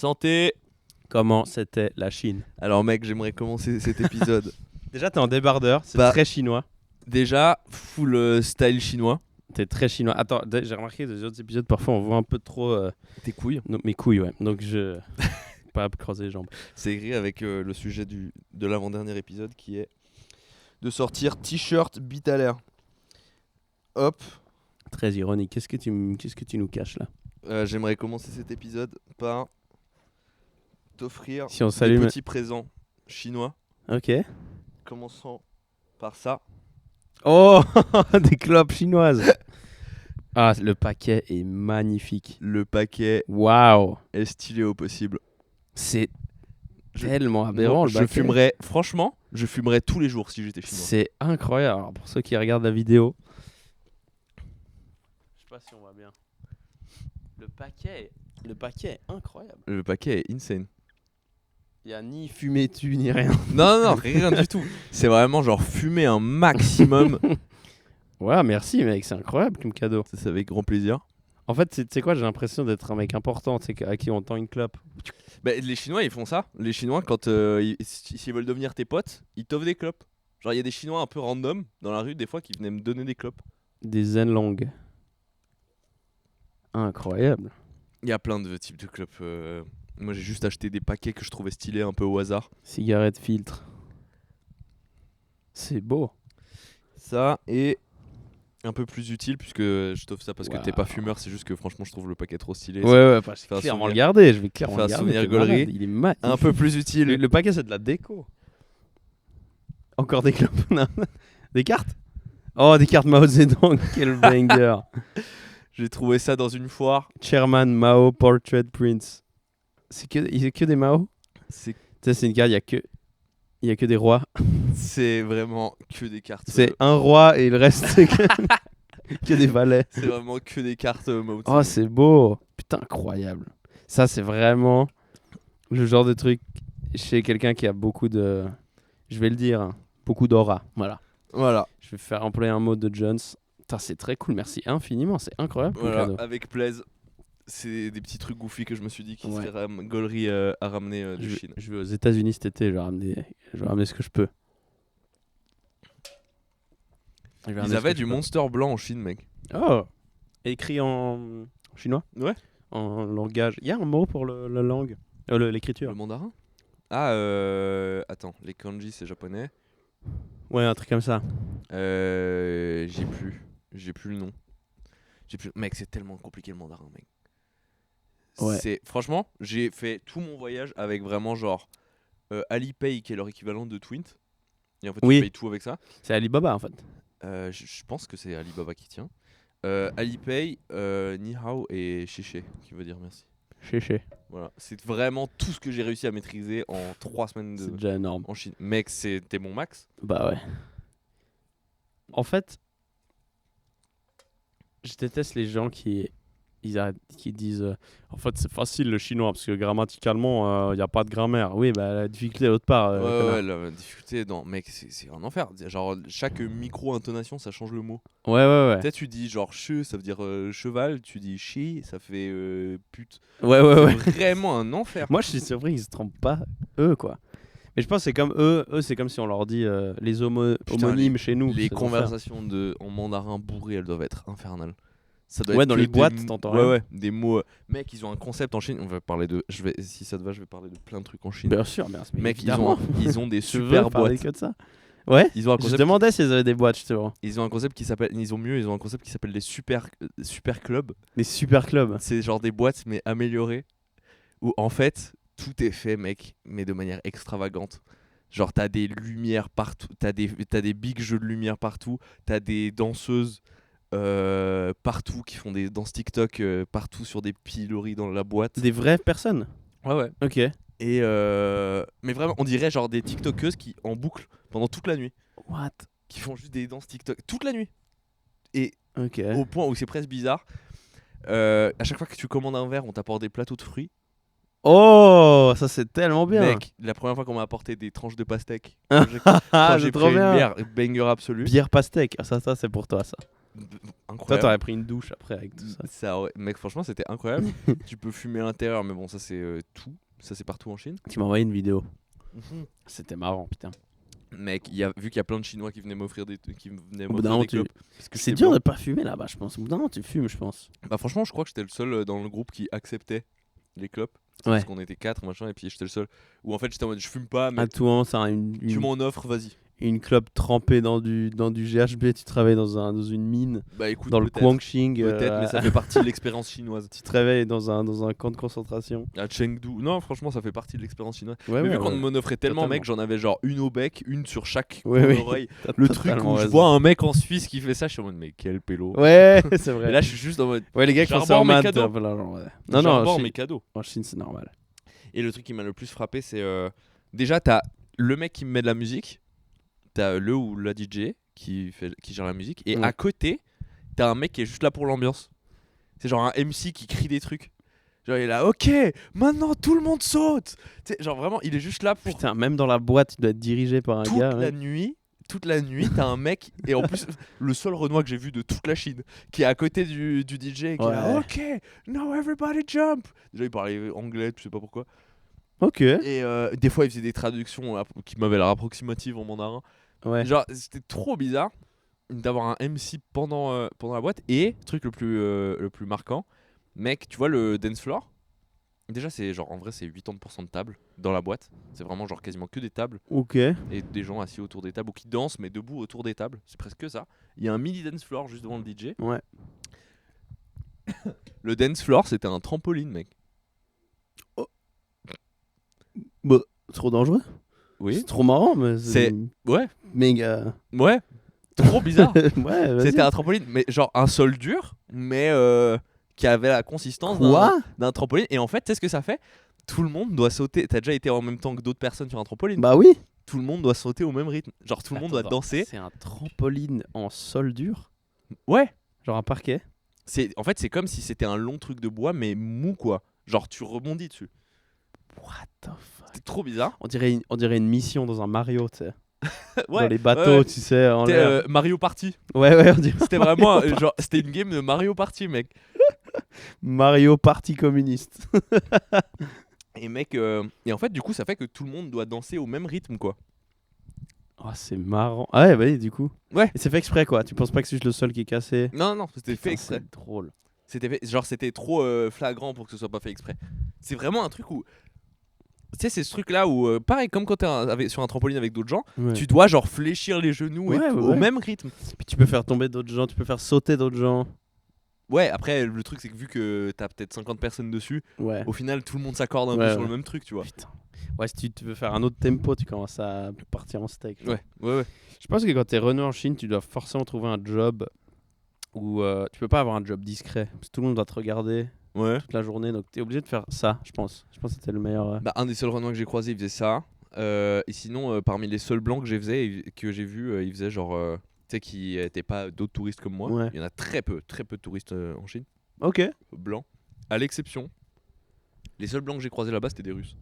Santé. Comment c'était la Chine? Alors mec, j'aimerais commencer cet épisode. Déjà, t'es en débardeur, c'est Bah, très chinois. Déjà, full style chinois. T'es très chinois. Attends, j'ai remarqué que dans les autres épisodes, parfois on voit un peu trop Tes couilles. mes couilles, ouais. Donc je. Pas croiser les jambes. C'est écrit avec le sujet de l'avant-dernier épisode qui est de sortir t-shirt bite à l'air. Hop. Très ironique. Qu'est-ce que tu nous caches là? J'aimerais commencer cet épisode par t'offrir Si on des s'allume. petits présents chinois. Ok. Commençons par ça. Oh, des clopes chinoises. Ah, le paquet est magnifique. Le paquet Waouh. est stylé au possible. C'est Je- tellement aberrant Moi, le je paquet. fumerais, franchement, je fumerais tous les jours si j'étais chinois. C'est incroyable. Alors, pour ceux qui regardent la vidéo, je sais pas si on voit bien. Le paquet est incroyable. Le paquet est insane. Il y a ni fumée dessus ni rien. Non, rien du tout. C'est vraiment genre fumer un maximum. Ouais, merci mec, c'est incroyable comme cadeau. Ça, c'est avec grand plaisir. En fait, tu sais quoi, j'ai l'impression d'être un mec important, tu sais, à qui on tend une clope. Bah, les Chinois, ils font ça. Les Chinois, quand s'ils veulent devenir tes potes, ils t'offrent des clopes. Genre, il y a des Chinois un peu random dans la rue, des fois, qui venaient me donner des clopes. Des zen longues. Incroyable. Il y a plein de types de clopes. Moi, j'ai juste acheté des paquets que je trouvais stylés un peu au hasard. Cigarette filtre. C'est beau. Ça, et un peu plus utile, puisque je t'offre ça parce que t'es pas Waouh. fumeur, c'est juste que franchement, je trouve le paquet trop stylé. Ouais, bah, je fait un vais clairement souvenir. le garder. Je vais clairement fait un le garder. souvenir t'es malade, gaulerie. Il est magnifique. Un peu plus utile. Le paquet, c'est de la déco. Encore des clopes. Non. Des cartes. Oh, des cartes Mao Zedong. Quel banger. J'ai trouvé ça dans une foire. Chairman Mao Portrait Prince. Il y a que des Mao. C'est Tu sais, c'est une carte, il y a que des rois. C'est vraiment que des cartes. C'est un roi et le reste, c'est que des valets. C'est vraiment que des cartes Mao Oh, c'est beau. Putain, incroyable. Ça, c'est vraiment le genre de truc chez quelqu'un qui a beaucoup de... Je vais le dire, hein, beaucoup d'aura. Voilà. Voilà, Je vais faire employer un mot de Jones. Putain, c'est très cool. Merci infiniment. C'est incroyable comme voilà, cadeau. avec plaisir. C'est des petits trucs goofy que je me suis dit qui Ouais. seraient gaulerie à ramener de Je, Chine. je vais aux États-Unis cet été. Je vais ramener ce que je peux. Je vais Ils ramener ce avaient que du je peux. monster blanc en Chine, mec. Oh, écrit en chinois. Ouais. En langage. Il y a un mot pour la langue, l'écriture. Le mandarin. Ah, attends, les kanji c'est japonais. Ouais, un truc comme ça. J'ai plus le nom. Mec, c'est tellement compliqué le mandarin, mec. Ouais. Franchement, j'ai fait tout mon voyage avec vraiment genre Alipay qui est leur équivalent de Twint. Et en fait, Oui. tu payes tout avec ça. C'est Alibaba en fait. Je pense que c'est Alibaba qui tient. Alipay, Ni Hao et Chéché qui veut dire merci. Chéché. Voilà, c'est vraiment tout ce que j'ai réussi à maîtriser en 3 semaines C'est déjà énorme. en Chine. Mec, c'était mon max. Bah ouais. En fait, je déteste les gens qui disent en fait c'est facile le chinois parce que grammaticalement il n'y a pas de grammaire. Oui, bah la difficulté est autre part. connard. Ouais, la difficulté, non, mec, c'est un enfer. Genre, chaque micro-intonation, ça change le mot. Ouais. Peut-être tu dis genre che, ça veut dire cheval, tu dis chi, ça fait pute. Ouais. C'est vraiment un enfer. Moi, je suis surpris qu'ils se trompent pas, eux, quoi. Mais je pense que c'est comme eux, c'est comme si on leur dit les Putain, homonymes chez nous. Les c'est l'enfer. conversations en mandarin bourré, elles doivent être infernales. Ça doit Ouais, être dans que les des boîtes, t'entends ouais, rien. ouais, des mots. Mec, ils ont un concept en Chine. On va parler de. Si ça te va, je vais parler de plein de trucs en Chine. Bien sûr, mais Mec, évidemment. ils ont des Tu veux super parler boîtes. que de ça. Ouais. Ils ont un Je concept. demandais s'ils avaient des boîtes, justement. Ils ont un concept qui s'appelle. Ils ont un concept qui s'appelle les super clubs. Des super clubs. C'est genre des boîtes mais améliorées où en fait tout est fait, mec, mais de manière extravagante. Genre t'as des lumières partout, t'as des big jeux de lumière partout, t'as des danseuses partout qui font des danses TikTok partout sur des piloris dans la boîte. Des vraies personnes. Ouais. Ok. Et mais vraiment, on dirait genre des TikTokeuses qui en boucle pendant toute la nuit, What? qui font juste des danses TikTok toute la nuit. Et Ok. au point où c'est presque bizarre. À chaque fois que tu commandes un verre, on t'apporte des plateaux de fruits. Oh, ça c'est tellement bien. Mec, la première fois qu'on m'a apporté des tranches de pastèque, Ah, quand c'est j'ai trop pris une bien. bière banger absolue. Bière pastèque. Ah, ça c'est pour toi, ça. Toi, incroyable. t'aurais pris une douche après avec tout ça. Mec, franchement, c'était incroyable. Tu peux fumer à l'intérieur, mais bon, ça c'est tout. Ça c'est partout en Chine. Tu m'as envoyé une vidéo. C'était marrant, putain. Mec, vu qu'il y a plein de Chinois qui venaient m'offrir des Au bout d'un moment, clopes, parce que c'est j'étais dur blanc. de pas fumer là-bas, je pense. Au bout d'un moment, tu fumes, je pense. Bah franchement, je crois que j'étais le seul dans le groupe qui acceptait les clopes. Ouais. Parce qu'on était 4 machin, et puis j'étais le seul. Ou en fait, j'étais en mode je fume pas, mais À tout moment, ça a tu m'en offres, vas-y. une clope trempée dans du GHB, tu travailles dans une mine, Bah écoute, dans le peut-être. Guangxing. Peut-être, mais ça fait partie de l'expérience chinoise. Tu te réveilles dans un camp de concentration. À Chengdu. Non, franchement, ça fait partie de l'expérience chinoise. Ouais, Mais ouais, vu qu'on ouais. m'en offrait tellement, Totalement. mec, j'en avais genre une au bec, une sur chaque Ouais, coin ouais. d'oreille. T'as Le truc totalement où je raison. vois un mec en Suisse qui fait ça, je suis en mode, mais quel pélo. Ouais, c'est vrai. Et là, je suis juste en mode, Ouais, les gars qui font ça j'arbore en mes maths, cadeaux. un peu là, genre, ouais. Non, j'arbore non, mes cadeaux. en Chine, c'est normal. Et le truc qui m'a le plus frappé, c'est déjà, t'as le mec qui me met de la musique, t'as le ou la DJ qui gère la musique, et Ouais. à côté, t'as un mec qui est juste là pour l'ambiance. C'est genre un MC qui crie des trucs. Genre, il est là, ok, maintenant tout le monde saute. Tu sais, genre vraiment, il est juste là pour Putain, même dans la boîte, tu dois être dirigé par un toute gars. la ouais. nuit. Toute la nuit, t'as un mec, et en plus, le seul Renoir que j'ai vu de toute la Chine, qui est à côté du DJ, et qui est là, Ouais. ok, now everybody jump. Déjà, il parlait anglais, je sais pas pourquoi. Ok. Et des fois, il faisait des traductions qui m'avaient l'air approximatives en mandarin. Ouais. Genre, c'était trop bizarre d'avoir un MC pendant la boîte. Et, truc le plus marquant, mec, tu vois le dance floor. Déjà, c'est genre, en vrai, c'est 80% de tables dans la boîte. C'est vraiment genre quasiment que des tables. Ok. Et des gens assis autour des tables ou qui dansent, mais debout autour des tables. C'est presque ça. Il y a un mini dance floor juste devant le DJ. Ouais. Le dance floor, c'était un trampoline, mec. Bah, trop dangereux. Oui. C'est trop marrant, mais C'est- Ouais, méga. ouais. Trop bizarre. Ouais, vas-y. C'était un trampoline, mais genre un sol dur, mais qui avait la consistance Quoi d'un trampoline. Et en fait, tu sais ce que ça fait? Tout le monde doit sauter. T'as déjà été en même temps que d'autres personnes sur un trampoline? Bah oui. Tout le monde doit sauter au même rythme. Genre tout le monde doit Attends, danser. C'est un trampoline en sol dur. Ouais. Genre un parquet. En fait, c'est comme si c'était un long truc de bois, mais mou quoi. Genre tu rebondis dessus. What the fuck. C'était trop bizarre. On dirait une mission dans un Mario, tu sais. Ouais. Dans les bateaux, ouais. tu sais, en C'était l'air. Mario Party. Ouais, ouais, on dirait C'était vraiment genre c'était une game de Mario Party, mec. Mario Party communiste. Et mec, et en fait, du coup, ça fait que tout le monde doit danser au même rythme quoi. Oh, c'est marrant. Ah ouais, bah du coup. Ouais. Et c'est fait exprès, quoi. Tu penses pas que c'est juste le sol qui est cassé? Non, non, c'était fait Putain, exprès. C'est drôle. C'était trop flagrant pour que ce soit pas fait exprès. C'est vraiment un truc où tu sais c'est ce truc là où pareil comme quand t'es sur un trampoline avec d'autres gens, Ouais. tu dois genre fléchir les genoux et Ouais, tout, ouais, au ouais. même rythme. Puis tu peux faire tomber d'autres gens, tu peux faire sauter d'autres gens. Ouais, après le truc c'est que vu que t'as peut-être 50 personnes dessus, Ouais. au final tout le monde s'accorde un Ouais, peu sur ouais. le même truc, tu vois. Putain. Ouais, si tu veux faire un autre tempo, tu commences à partir en steak. Ouais, ouais, ouais. Je pense que quand t'es Renault en Chine, tu dois forcément trouver un job où tu peux pas avoir un job discret. Parce que tout le monde doit te regarder Ouais. toute la journée, donc t'es obligé de faire ça, je pense. Je pense que c'était le meilleur. Bah un des seuls Renois que j'ai croisé, il faisait ça. Et sinon parmi les seuls blancs que j'ai vu, il faisait genre tu sais qui étaient pas d'autres touristes comme moi. Ouais. Il y en a très peu de touristes en Chine. Ok. Blancs. À l'exception, les seuls blancs que j'ai croisés là-bas, c'était des Russes.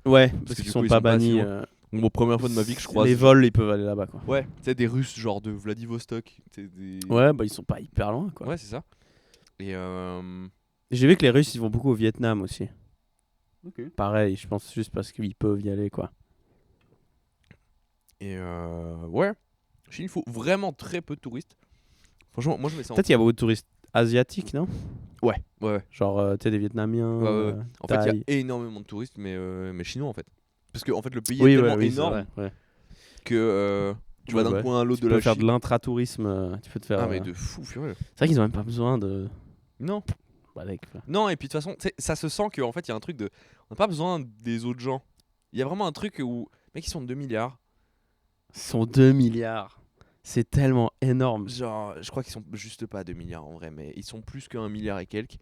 Ouais, que parce qu'ils du sont coup, ils pas sont pas bannis. assis Donc, bon, première fois de ma vie que je croise. Les vols, ils peuvent aller là-bas, quoi. Ouais, tu sais, des Russes genre de Vladivostok. Ouais, bah ils sont pas hyper loin, quoi. Ouais, c'est ça. Et J'ai vu que les Russes, ils vont beaucoup au Vietnam aussi. Ok. Pareil, je pense juste parce qu'ils peuvent y aller, quoi. ouais, Chine, il faut vraiment très peu de touristes. Franchement, moi je mets ça en. Peut-être qu'il y a beaucoup de touristes asiatiques, non? Ouais, ouais, ouais. Genre, tu sais, des Vietnamiens. Ouais, ouais, ouais. En fait, il Thaï. y a énormément de touristes, mais chinois en fait. Parce que en fait, le pays Oui, est ouais, tellement oui, c'est énorme vrai, ouais. que tu vas Ouais, d'un ouais. coin à l'autre Tu de peux la faire Chine. de l'intratourisme, tu peux te faire. Ah, mais de fou furieux. C'est vrai qu'ils ont même pas besoin de. Non. Bah, mec, enfin. Non, et puis de toute façon, tu sais, ça se sent qu'en fait, il y a un truc de. On n'a pas besoin des autres gens. Il y a vraiment un truc où. Mec, ils sont 2 milliards. Ils sont 2 milliards. C'est tellement énorme. Genre, je crois qu'ils sont juste pas 2 milliards en vrai, mais ils sont plus qu'un milliard et quelques.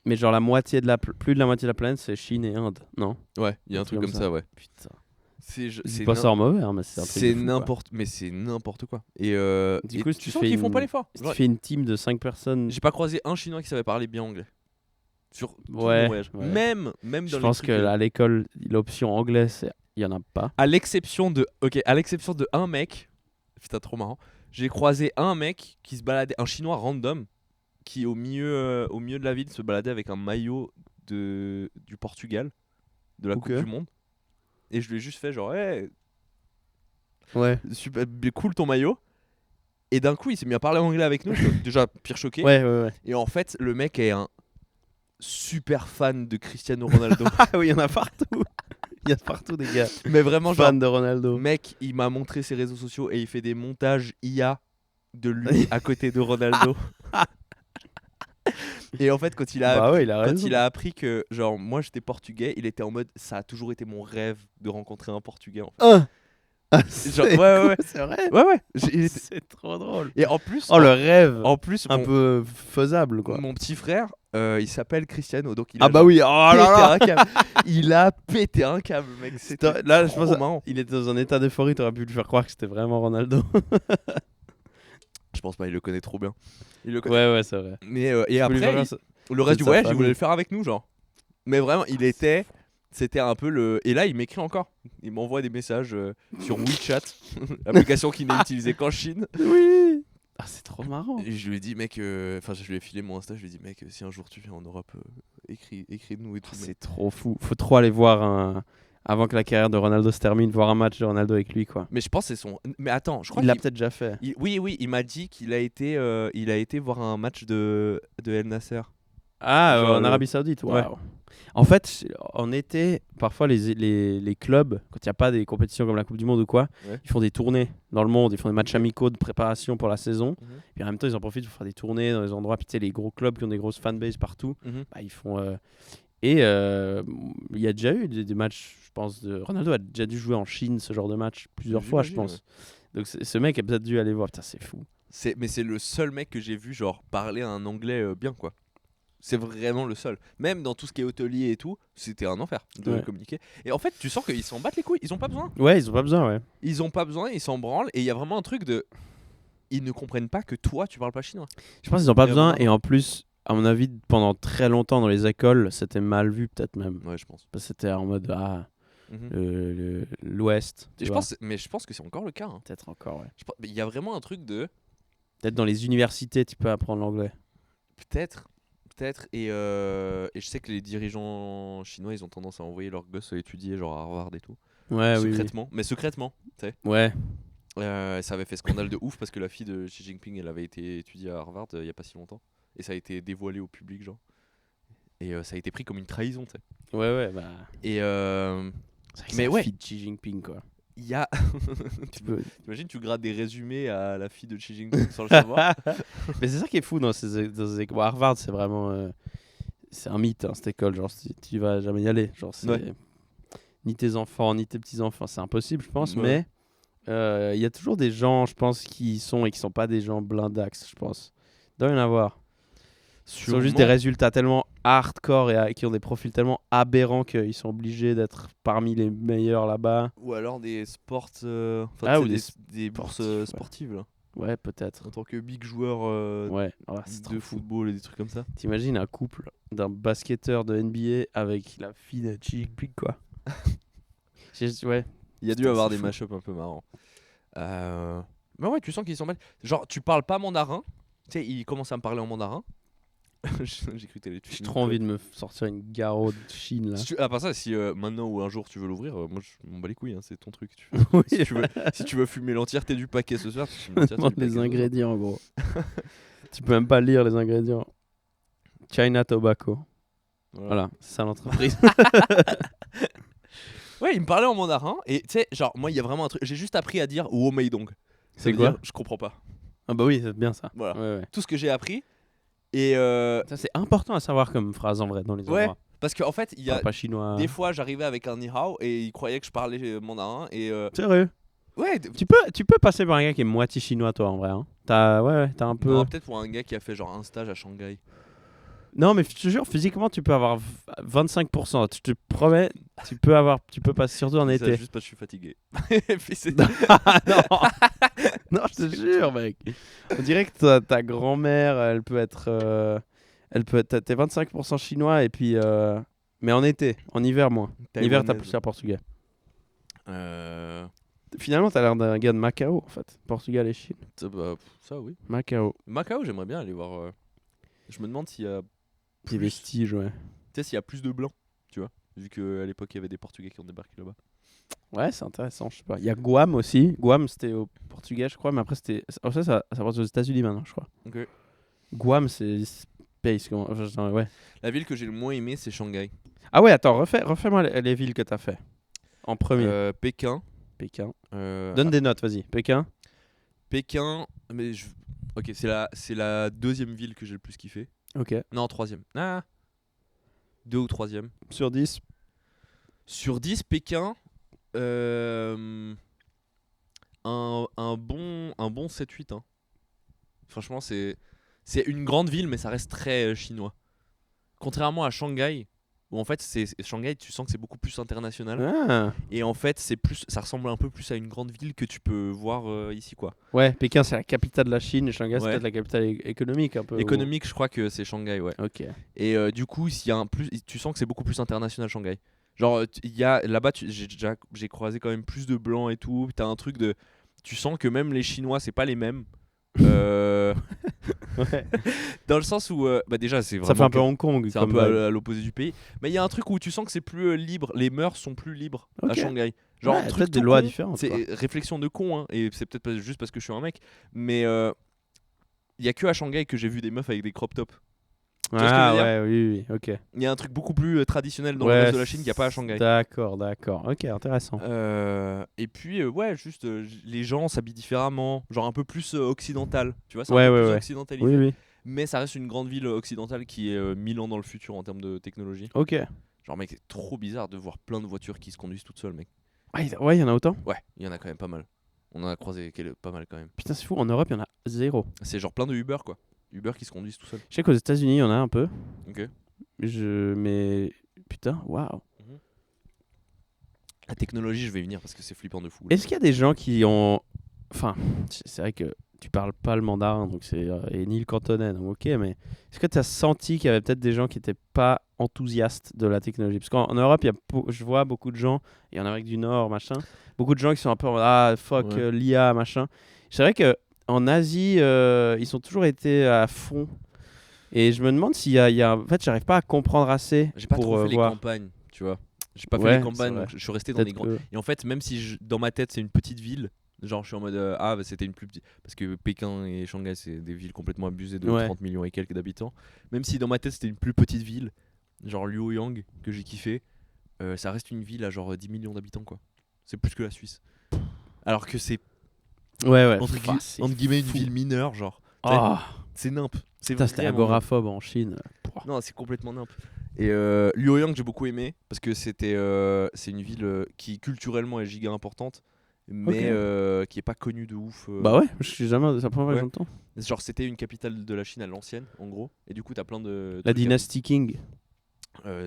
Mais genre, plus de la moitié de la planète, c'est Chine et Inde, non? Ouais, il y a un truc comme ça, ouais. Putain. C'est pas ça en mauvais, hein, mais c'est un truc. c'est de fou, quoi. n'importe, mais c'est n'importe quoi. Et Du et coup, tu sens qu'ils font pas l'effort. Si Genre, tu fais une team de 5 personnes, j'ai pas croisé un Chinois qui savait parler bien anglais. Sur tout Ouais, mon voyage. ouais. Même dans je les pense trucs, que à l'école, l'option anglais, il y en a pas. à l'exception de un mec, putain trop marrant, J'ai croisé un mec qui se baladait, un chinois random, qui au milieu de la ville se baladait avec un maillot du Portugal, de la Ok. Coupe du Monde. Et je lui ai juste fait genre, hey, Ouais. super, cool ton maillot. Et d'un coup, il s'est mis à parler anglais avec nous. J'étais déjà pire choqué. Ouais. Et en fait, le mec est un super fan de Cristiano Ronaldo. Ah oui, il y en a partout. Il y a partout des gars. Mais vraiment, genre, Fan de Ronaldo. mec, il m'a montré ses réseaux sociaux et il fait des montages IA de lui à côté de Ronaldo. Et en fait, quand il a Bah ouais, il a quand raison. il a appris que genre moi j'étais portugais, il était en mode ça a toujours été mon rêve de rencontrer un portugais en fait. Ah, Genre, c'est ouais. c'est vrai. Ouais. C'est trop drôle. Et en plus Oh, le rêve. en plus Un mon, peu faisable, quoi. mon petit frère, il s'appelle Cristiano donc il Ah a bah genre oui, oh là pété là. un câble. Il a pété un câble mec, c'était Là, je trop pense marrant. il était dans un état d'euphorie, t'aurais pu lui faire croire que c'était vraiment Ronaldo. Je pense pas, il le connaît trop bien. Il le connaît. Ouais, c'est vrai. Mais et Tu peux lui après faire ça. le reste de du sa voyage, il famille. voulait le faire avec nous genre. Mais vraiment, c'était un peu le. Et là, il m'écrit encore. Il m'envoie des messages sur WeChat, application qui n'est utilisée qu'en Chine. Oui. Ah, c'est trop marrant. Et je lui ai dit, mec, enfin, je lui ai filé mon Insta. Je lui ai dit, mec, si un jour tu viens en Europe, écris-nous et tout. C'est trop fou. Faut trop aller voir avant que la carrière de Ronaldo se termine, voir un match de Ronaldo avec lui, quoi. Mais je pense que c'est son. Mais attends, je crois Il l'a qu'il. peut-être déjà fait. Oui, il m'a dit qu'il a été voir un match de El Nasser. Ah, Genre en le- Arabie Saoudite, Ouais. waouh. En fait, en été, parfois les clubs, quand il n'y a pas des compétitions comme la Coupe du Monde ou quoi, Ouais. ils font des tournées dans le monde, ils font des matchs amicaux de préparation pour la saison. Mhm. Puis en même temps, ils en profitent pour faire des tournées dans les endroits. Puis tu sais, les gros clubs qui ont des grosses fanbases partout, Mhm. bah, ils font. Il y a déjà eu des matchs, je pense, de Ronaldo a déjà dû jouer en Chine, ce genre de match, plusieurs fois, je J'imagine, pense. Donc ce mec a peut-être dû aller voir. Putain, c'est fou. Mais c'est le seul mec que j'ai vu genre parler un anglais bien quoi. C'est vraiment le seul. Même dans tout ce qui est hôtelier et tout, c'était un enfer de Ouais. communiquer. Et en fait, tu sens qu'ils s'en battent les couilles. Ils ont pas besoin. Ouais, ils ont pas besoin, ouais. Ils ont pas besoin, ils s'en branlent. Et il y a vraiment un truc de. Ils ne comprennent pas que toi, tu parles pas chinois. Je pense qu'ils ont pas Il y a besoin. vraiment- Et en plus, à mon avis, pendant très longtemps dans les écoles, c'était mal vu, peut-être même. Ouais, je pense. Parce que c'était en mode Mhm. l'Ouest. Et mais je pense que c'est encore le cas. Hein. Peut-être encore, ouais. Mais il y a vraiment un truc de. Peut-être dans les universités, tu peux apprendre l'anglais. Peut-être. Et je sais que les dirigeants chinois, ils ont tendance à envoyer leurs gosses étudier genre à Harvard et tout. Ouais, oui. Secrètement. Mais secrètement, tu sais. Ouais. Ça avait fait scandale de ouf parce que la fille de Xi Jinping, elle avait été étudiée à Harvard il y a pas si longtemps. Et ça a été dévoilé au public, genre. Et ça a été pris comme une trahison, tu sais. Ouais, bah. Et C'est Mais la ouais. fille de Xi Jinping, quoi. il y a. Tu peux... T'imagines, tu grades des résumés à la fille de Xi Jinping sans le savoir. Mais c'est ça qui est fou dans ces écoles. Bon, Harvard, c'est vraiment. C'est un mythe, hein, cette école. Genre, tu vas jamais y aller. Genre, c'est. Ouais. Ni tes enfants, ni tes petits-enfants. C'est impossible, je pense. Ouais. Mais il y a toujours des gens, je pense, qui y sont et qui sont pas des gens blindax, je pense. Il doit y en avoir. Ils ont juste des résultats tellement hardcore et qui ont des profils tellement aberrants qu'ils sont obligés d'être parmi les meilleurs là-bas. Ou alors des sports. Ah, ou des des bourses sportifs, ouais. sportives, là. Ouais, peut-être. En tant que big joueur Ouais, ouais, c'est trop de fou. football et des trucs comme ça. T'imagines un couple d'un basketteur de NBA avec la fille de Xi Jinping, quoi. Ouais. Il y a dû Putain, avoir c'est des fou. mashups un peu marrants. Mais ouais, tu sens qu'ils sont mal. Genre, tu parles pas mandarin. Tu sais, il commence à me parler en mandarin. J'ai cru que t'allais J'ai trop envie de me sortir une garo de Chine, là. À part ça, si maintenant ou un jour tu veux l'ouvrir, moi je m'en bats les couilles, hein, c'est ton truc. Oui. Si tu veux fumer l'entièreté du paquet ce soir, tu fumes l'entièreté Demande du les paquet ce soir. ingrédients, gros. Tu peux même pas lire les ingrédients. China Tobacco. Voilà, c'est ça l'entreprise. Ouais, il me parlait en mandarin et tu sais, genre, moi il y a vraiment un truc. J'ai juste appris à dire Womeidong. Ça C'est veut quoi dire, je comprends pas. Ah bah oui, c'est bien ça. Voilà. Ouais. Tout ce que j'ai appris. Et Ça, c'est important à savoir comme phrase en vrai dans les ouais, endroits. parce qu'en fait, il y a Pas chinois. des fois j'arrivais avec un ni hao et ils croyaient que je parlais mandarin et Sérieux. ouais, Tu peux passer par un gars qui est moitié chinois, toi, en vrai. Hein. T'as un peu. non, peut-être pour un gars qui a fait genre un stage à Shanghai. Non, mais je te jure, physiquement, tu peux avoir 25%. Je te promets, tu peux passer surtout en C'est été. juste parce que je suis fatigué. Et puis c'est Ah, non. Non, je te jure, mec. On dirait que ta grand-mère, elle peut être. T'es 25% chinois et puis. Mais en été, en hiver moins. En hiver, t'as plus l'air portugais. Finalement, t'as l'air d'un gars de Macao, en fait. Portugal et Chine. Ça, oui. Macao. Macao, j'aimerais bien aller voir. Je me demande s'il y a Des plus, vestiges, ouais. tu sais, s'il y a plus de blancs, tu vois, vu qu'à l'époque il y avait des Portugais qui ont débarqué là-bas. Ouais, c'est intéressant, je sais pas. Il y a Guam aussi. Guam, c'était au Portugal, je crois, mais après, c'était. Oh, ça passe aux États-Unis maintenant, je crois. Ok. Guam, c'est Space. Ouais. La ville que j'ai le moins aimé, c'est Shanghai. Ah ouais, attends, refais-moi les villes que t'as fait. En premier. Pékin. Pékin. euh, Donne des notes, vas-y. Pékin. Pékin, mais ok, c'est la deuxième ville que j'ai le plus kiffé. Ok. Non, troisième. Ah, deux ou troisième. Sur 10. Sur 10, Pékin, euh, un bon 7-8. Hein. Franchement, c'est une grande ville, mais ça reste très chinois. Contrairement à Shanghai, où en fait, Shanghai, tu sens que c'est beaucoup plus international. Ah. Et en fait, ça ressemble un peu plus à une grande ville que tu peux voir ici, quoi. Ouais, Pékin, c'est la capitale de la Chine et Shanghai, c'est Ouais. peut-être la capitale économique un peu. Économique, je crois que c'est Shanghai, ouais. Ok. Et du coup, tu sens que c'est beaucoup plus international Shanghai. Genre, il y a là-bas, j'ai croisé quand même plus de blancs et tout. T'as un truc de, tu sens que même les Chinois, c'est pas les mêmes. Euh, Ouais. Dans le sens où, bah déjà, c'est vraiment. Ça fait un peu Hong Kong. C'est un comme peu vibe. à l'opposé du pays. Mais il y a un truc où tu sens que c'est plus libre. Les mœurs sont plus libres à Ok. Shanghai. Genre, Ouais, truc peut-être des tout lois con, différentes, c'est quoi. réflexion de con, hein, et c'est peut-être pas juste parce que je suis un mec. Mais il y a que à Shanghai que j'ai vu des meufs avec des crop tops. Tu vois ce que je veux dire ? Ouais, oui, ok. Il y a un truc beaucoup plus traditionnel dans le Ouais, reste de la Chine qu'il n'y a pas à Shanghai. D'accord. Ok, intéressant. Et puis, ouais, juste les gens s'habillent différemment, genre un peu plus occidental. Tu vois, c'est Ouais, un peu ouais, plus ouais. occidentalisé. Oui, oui. Mais ça reste une grande ville occidentale qui est 1000 ans dans le futur en termes de technologie. Ok. Genre, mec, c'est trop bizarre de voir plein de voitures qui se conduisent toutes seules, mec. Ouais, il y en a autant. Ouais, il y en a quand même pas mal. On en a croisé pas mal quand même. Putain, c'est fou. En Europe, il y en a zéro. C'est genre plein de Uber, quoi. Uber qui se conduisent tout seuls. Je sais qu'aux États-Unis, il y en a un peu. Ok. Mais putain, waouh. La technologie, je vais y venir parce que c'est flippant de fou. Là. Est-ce qu'il y a des gens qui ont. Enfin, c'est vrai que tu parles pas le mandarin, donc et ni le cantonais, donc ok, mais est-ce que tu as senti qu'il y avait peut-être des gens qui étaient pas enthousiastes de la technologie? Parce qu'en Europe, je vois beaucoup de gens, et en Amérique du Nord, machin, beaucoup de gens qui sont un peu en mode, ah fuck, Ouais. l'IA, machin. C'est vrai que en Asie, ils ont toujours été à fond. Et je me demande s'il y a. En fait, j'arrive pas à comprendre assez J'ai pas pour trop fait les voir. campagnes, tu vois. J'ai pas fait Ouais, les c'est campagnes, vrai. donc je suis resté dans Peut-être des grands. Et en fait, même si dans ma tête c'est une petite ville, genre je suis en mode ah bah, c'était une plus petite. Parce que Pékin et Shanghai c'est des villes complètement abusées de Ouais. 30 millions et quelques d'habitants. Même si dans ma tête c'était une plus petite ville, genre Luoyang que j'ai kiffé, ça reste une ville à genre 10 millions d'habitants quoi. C'est plus que la Suisse. Alors que c'est Ouais. entre guillemets une ville mineure, genre. Ah, C'est nimp. C'est putain, c'était vraiment nimp. agoraphobe en Chine. Pouah. Non, c'est complètement nimp. Et Luoyang, j'ai beaucoup aimé parce que c'est une ville qui culturellement est giga importante, mais qui est pas connue de ouf. Bah ouais, je suis jamais. C'est la première fois que Ouais. j'entends. Genre, c'était une capitale de la Chine à l'ancienne, en gros. Et du coup, t'as plein de. La trucs dynastie King.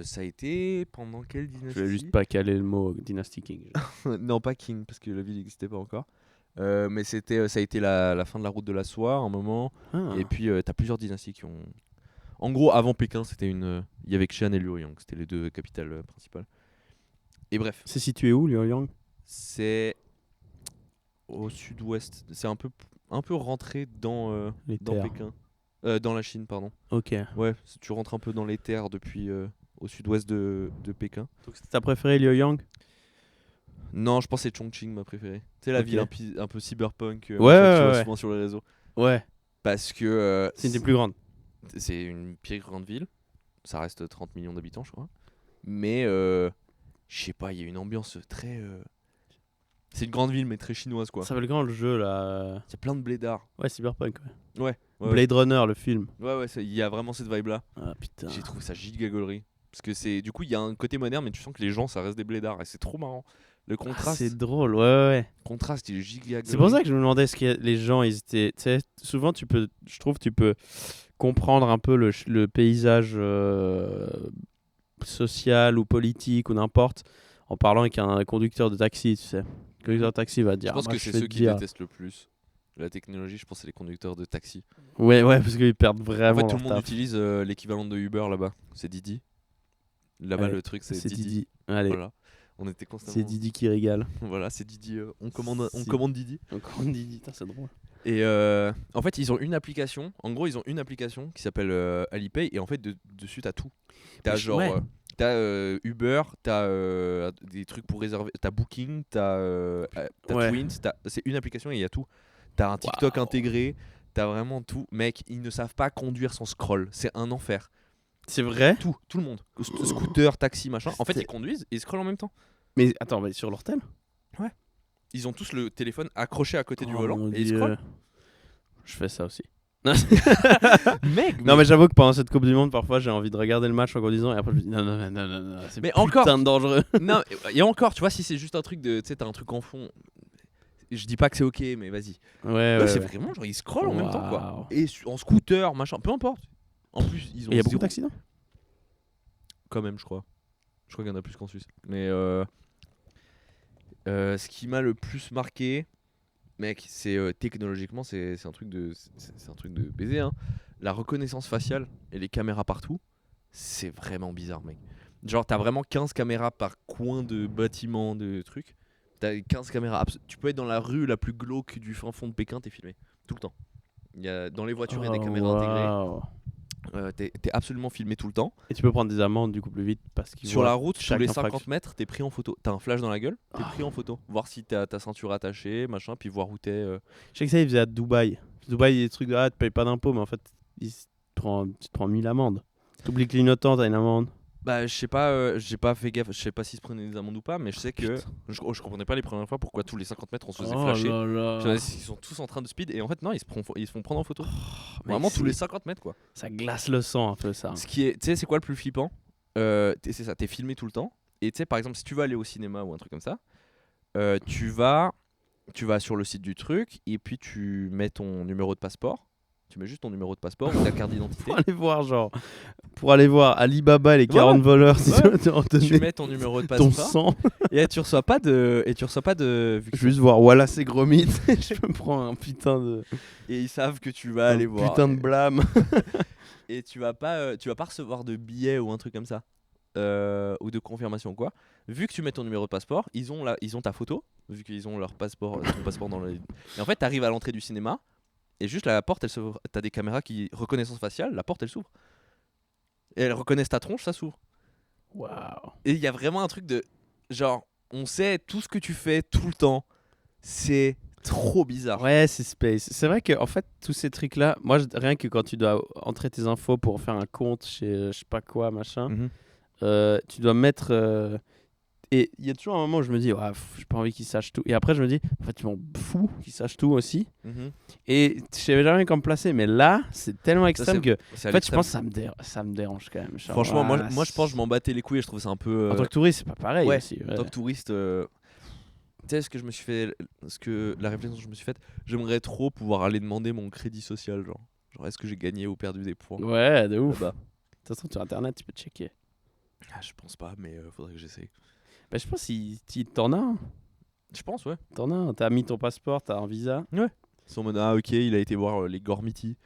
ça a été pendant quelle Je dynastie vais juste pas caler le mot dynastie King. Non, pas Qing, parce que la ville n'existait pas encore. Mais ça a été la fin de la route de la soie, un moment. Ah. Et puis, t'as plusieurs dynasties qui ont. En gros, avant Pékin, c'était une. Il y avait Xi'an et Luoyang, c'était les deux capitales principales. Et bref, C'est situé où, Luoyang? c'est au sud-ouest. C'est un peu rentré Les dans terres. Pékin. Dans la Chine, pardon. Ok. Ouais, tu rentres un peu dans les terres depuis au sud-ouest de Pékin. Donc c'était ta préférée, Luoyang? Non, je pense que c'est Chongqing ma préférée. Tu sais, la Ok. ville un peu cyberpunk Ouais, machin, que tu ouais, vois ouais. souvent sur les réseaux. Ouais. Parce que C'est une des plus grandes. c'est une pire grande ville. Ça reste 30 millions d'habitants, je crois. Mais je sais pas, il y a une ambiance très. C'est une grande ville, mais très chinoise, quoi. Ça s'appelle comment le jeu là? Il y a plein de blédards. Ouais, Cyberpunk. Ouais. Ouais. Blade Runner, le film. Ouais, il y a vraiment cette vibe-là. Ah putain. J'ai trouvé ça giga gaulerie. Parce que c'est. Du coup, il y a un côté moderne, mais tu sens que les gens, ça reste des blédards. Et c'est trop marrant. Le Ah, contraste, c'est drôle, ouais. contraste, il est giga C'est pour ça que je me demandais ce que les gens ils étaient. Tu sais, souvent je trouve tu peux comprendre un peu le paysage social ou politique ou n'importe en parlant avec un conducteur de taxi, tu sais. Le conducteur de taxi va te dire. Je pense ah, moi, que c'est fais ceux qui dire. détestent le plus la technologie. Je pense que c'est les conducteurs de taxi. Ouais, parce qu'ils perdent En vraiment. fait, tout leur le monde taf. utilise l'équivalent de Uber là-bas. C'est Didi. Là-bas, Ouais, le truc, c'est Didi. Allez. Voilà. On était constamment. C'est Didi qui régale. Voilà, c'est Didi. On commande Didi. Encore Didi, putain, c'est drôle. Et en fait, ils ont une application. En gros, ils ont une application qui s'appelle Alipay. Et en fait, dessus, t'as tout. T'as genre. Ouais. T'as Uber, t'as des trucs pour réserver. T'as Booking, t'as Ouais. Twins. C'est une application et il y a tout. T'as un TikTok intégré. T'as vraiment tout. Mec, ils ne savent pas conduire sans scroll. C'est un enfer. C'est vrai? Tout le monde. Scooter, taxi, machin. En fait, C'est- ils conduisent et ils scrollent en même temps. Mais attends, mais sur leur tel? Ils ont tous le téléphone accroché à côté du Oh volant mon et ils Dieu. scrollent. Je fais ça aussi. Mec, Non, mais j'avoue que pendant cette Coupe du Monde, parfois j'ai envie de regarder le match en conduisant et après je me dis non, c'est Mais putain encore- de dangereux. non, et encore, tu vois, si c'est juste un truc de. Tu sais, t'as un truc en fond. Je dis pas que c'est ok, mais vas-y. Ouais, Là, c'est vraiment genre, ils scrollent en même temps, quoi. Waouh. Et en scooter, machin, peu importe. En plus, ils ont. Et il y a beaucoup zéro- d'accidents? Quand même, je crois. Je crois qu'il y en a plus qu'en Suisse. Mais ce qui m'a le plus marqué, mec, c'est technologiquement, c'est un truc de baiser. Hein. La reconnaissance faciale et les caméras partout, c'est vraiment bizarre, mec. Genre, t'as vraiment 15 caméras par coin de bâtiment, de trucs. T'as 15 caméras. Tu peux être dans la rue la plus glauque du fin fond de Pékin, t'es filmé. Tout le temps. Dans les voitures, il y a des caméras intégrées. T'es absolument filmé tout le temps. Et tu peux prendre des amendes du coup plus vite parce qu'ils Sur voient la route, tous chaque les infraction. 50 mètres, t'es pris en photo. T'as un flash dans la gueule, t'es Ah. pris en photo. Voir si t'as ta ceinture attachée, machin, puis voir où t'es. Je sais que ça, ils faisaient à Dubaï. Dubaï, il y a des trucs de tu payes pas d'impôts, mais en fait, tu te prends 1000 amendes. T'oublies clignotant, t'as une amende. Bah, je sais pas, j'ai pas fait gaffe, je sais pas s'ils se prenaient des amendes ou pas, mais je sais que Putain. je comprenais pas les premières fois pourquoi tous les 50 mètres on se faisait Oh flasher. là là. Je me disais, ils sont tous en train de speed et en fait, non, ils se font prendre en photo. Mec, Vraiment tous c'est- les 50 mètres quoi. Ça glace le sang un peu ça. Ce qui est, tu sais, c'est quoi le plus flippant c'est ça, t'es filmé tout le temps. Et tu sais, par exemple, si tu veux aller au cinéma ou un truc comme ça, tu vas sur le site du truc et puis tu mets ton numéro de passeport. Tu mets juste ton numéro de passeport ou ta carte d'identité. Pour aller voir Alibaba et les 40 voleurs, si Ouais. tu veux te Tu donner mets ton numéro de ton passeport sang. et tu reçois pas de vu que- Juste voir, voilà, c'est gros mythe. Je me prends un putain de. et ils savent que tu vas aller voir Putain de blâme. et tu vas pas recevoir de billets ou un truc comme ça ou de confirmation ou quoi. Vu que tu mets ton numéro de passeport, ils ont ta photo vu qu'ils ont leur passeport ton passeport dans le et en fait t'arrives à l'entrée du cinéma et juste la porte t'as des caméras qui reconnaissance faciale, la porte elle s'ouvre et elles reconnaissent ta tronche, ça s'ouvre. Waouh. Et il y a vraiment un truc de genre on sait tout ce que tu fais tout le temps, c'est trop bizarre. Ouais, c'est space. C'est vrai que en fait, tous ces trucs-là, moi, rien que quand tu dois entrer tes infos pour faire un compte chez je sais pas quoi, machin, Mhm. tu dois mettre. Et il y a toujours un moment où je me dis, ouais, j'ai pas envie qu'ils sachent tout. Et après, je me dis, en fait, je m'en fous qu'ils sachent tout aussi. Mhm. Et je savais jamais comment me placer. Mais là, c'est tellement extrême que. C'est à En fait, je l'extrême. pense que ça me dérange quand même. Genre, Franchement, ah, moi je pense que je m'en battais les couilles et je trouve ça un peu. En tant que touriste, c'est pas pareil ouais, aussi. en Ouais. tant que touriste, tu sais ce que je me suis fait, la réflexion que je me suis faite, j'aimerais trop pouvoir aller demander mon crédit social, genre est-ce que j'ai gagné ou perdu des points Ouais, de ouf. De là-bas. toute façon, sur internet, tu peux checker. Ah, je pense pas, mais faudrait que j'essaye. Bah, je pense si t'en as un. Je pense, ouais. T'en as un. T'as mis ton passeport, t'as un visa. Ils sont en mode ah ok, il a été voir les Gormiti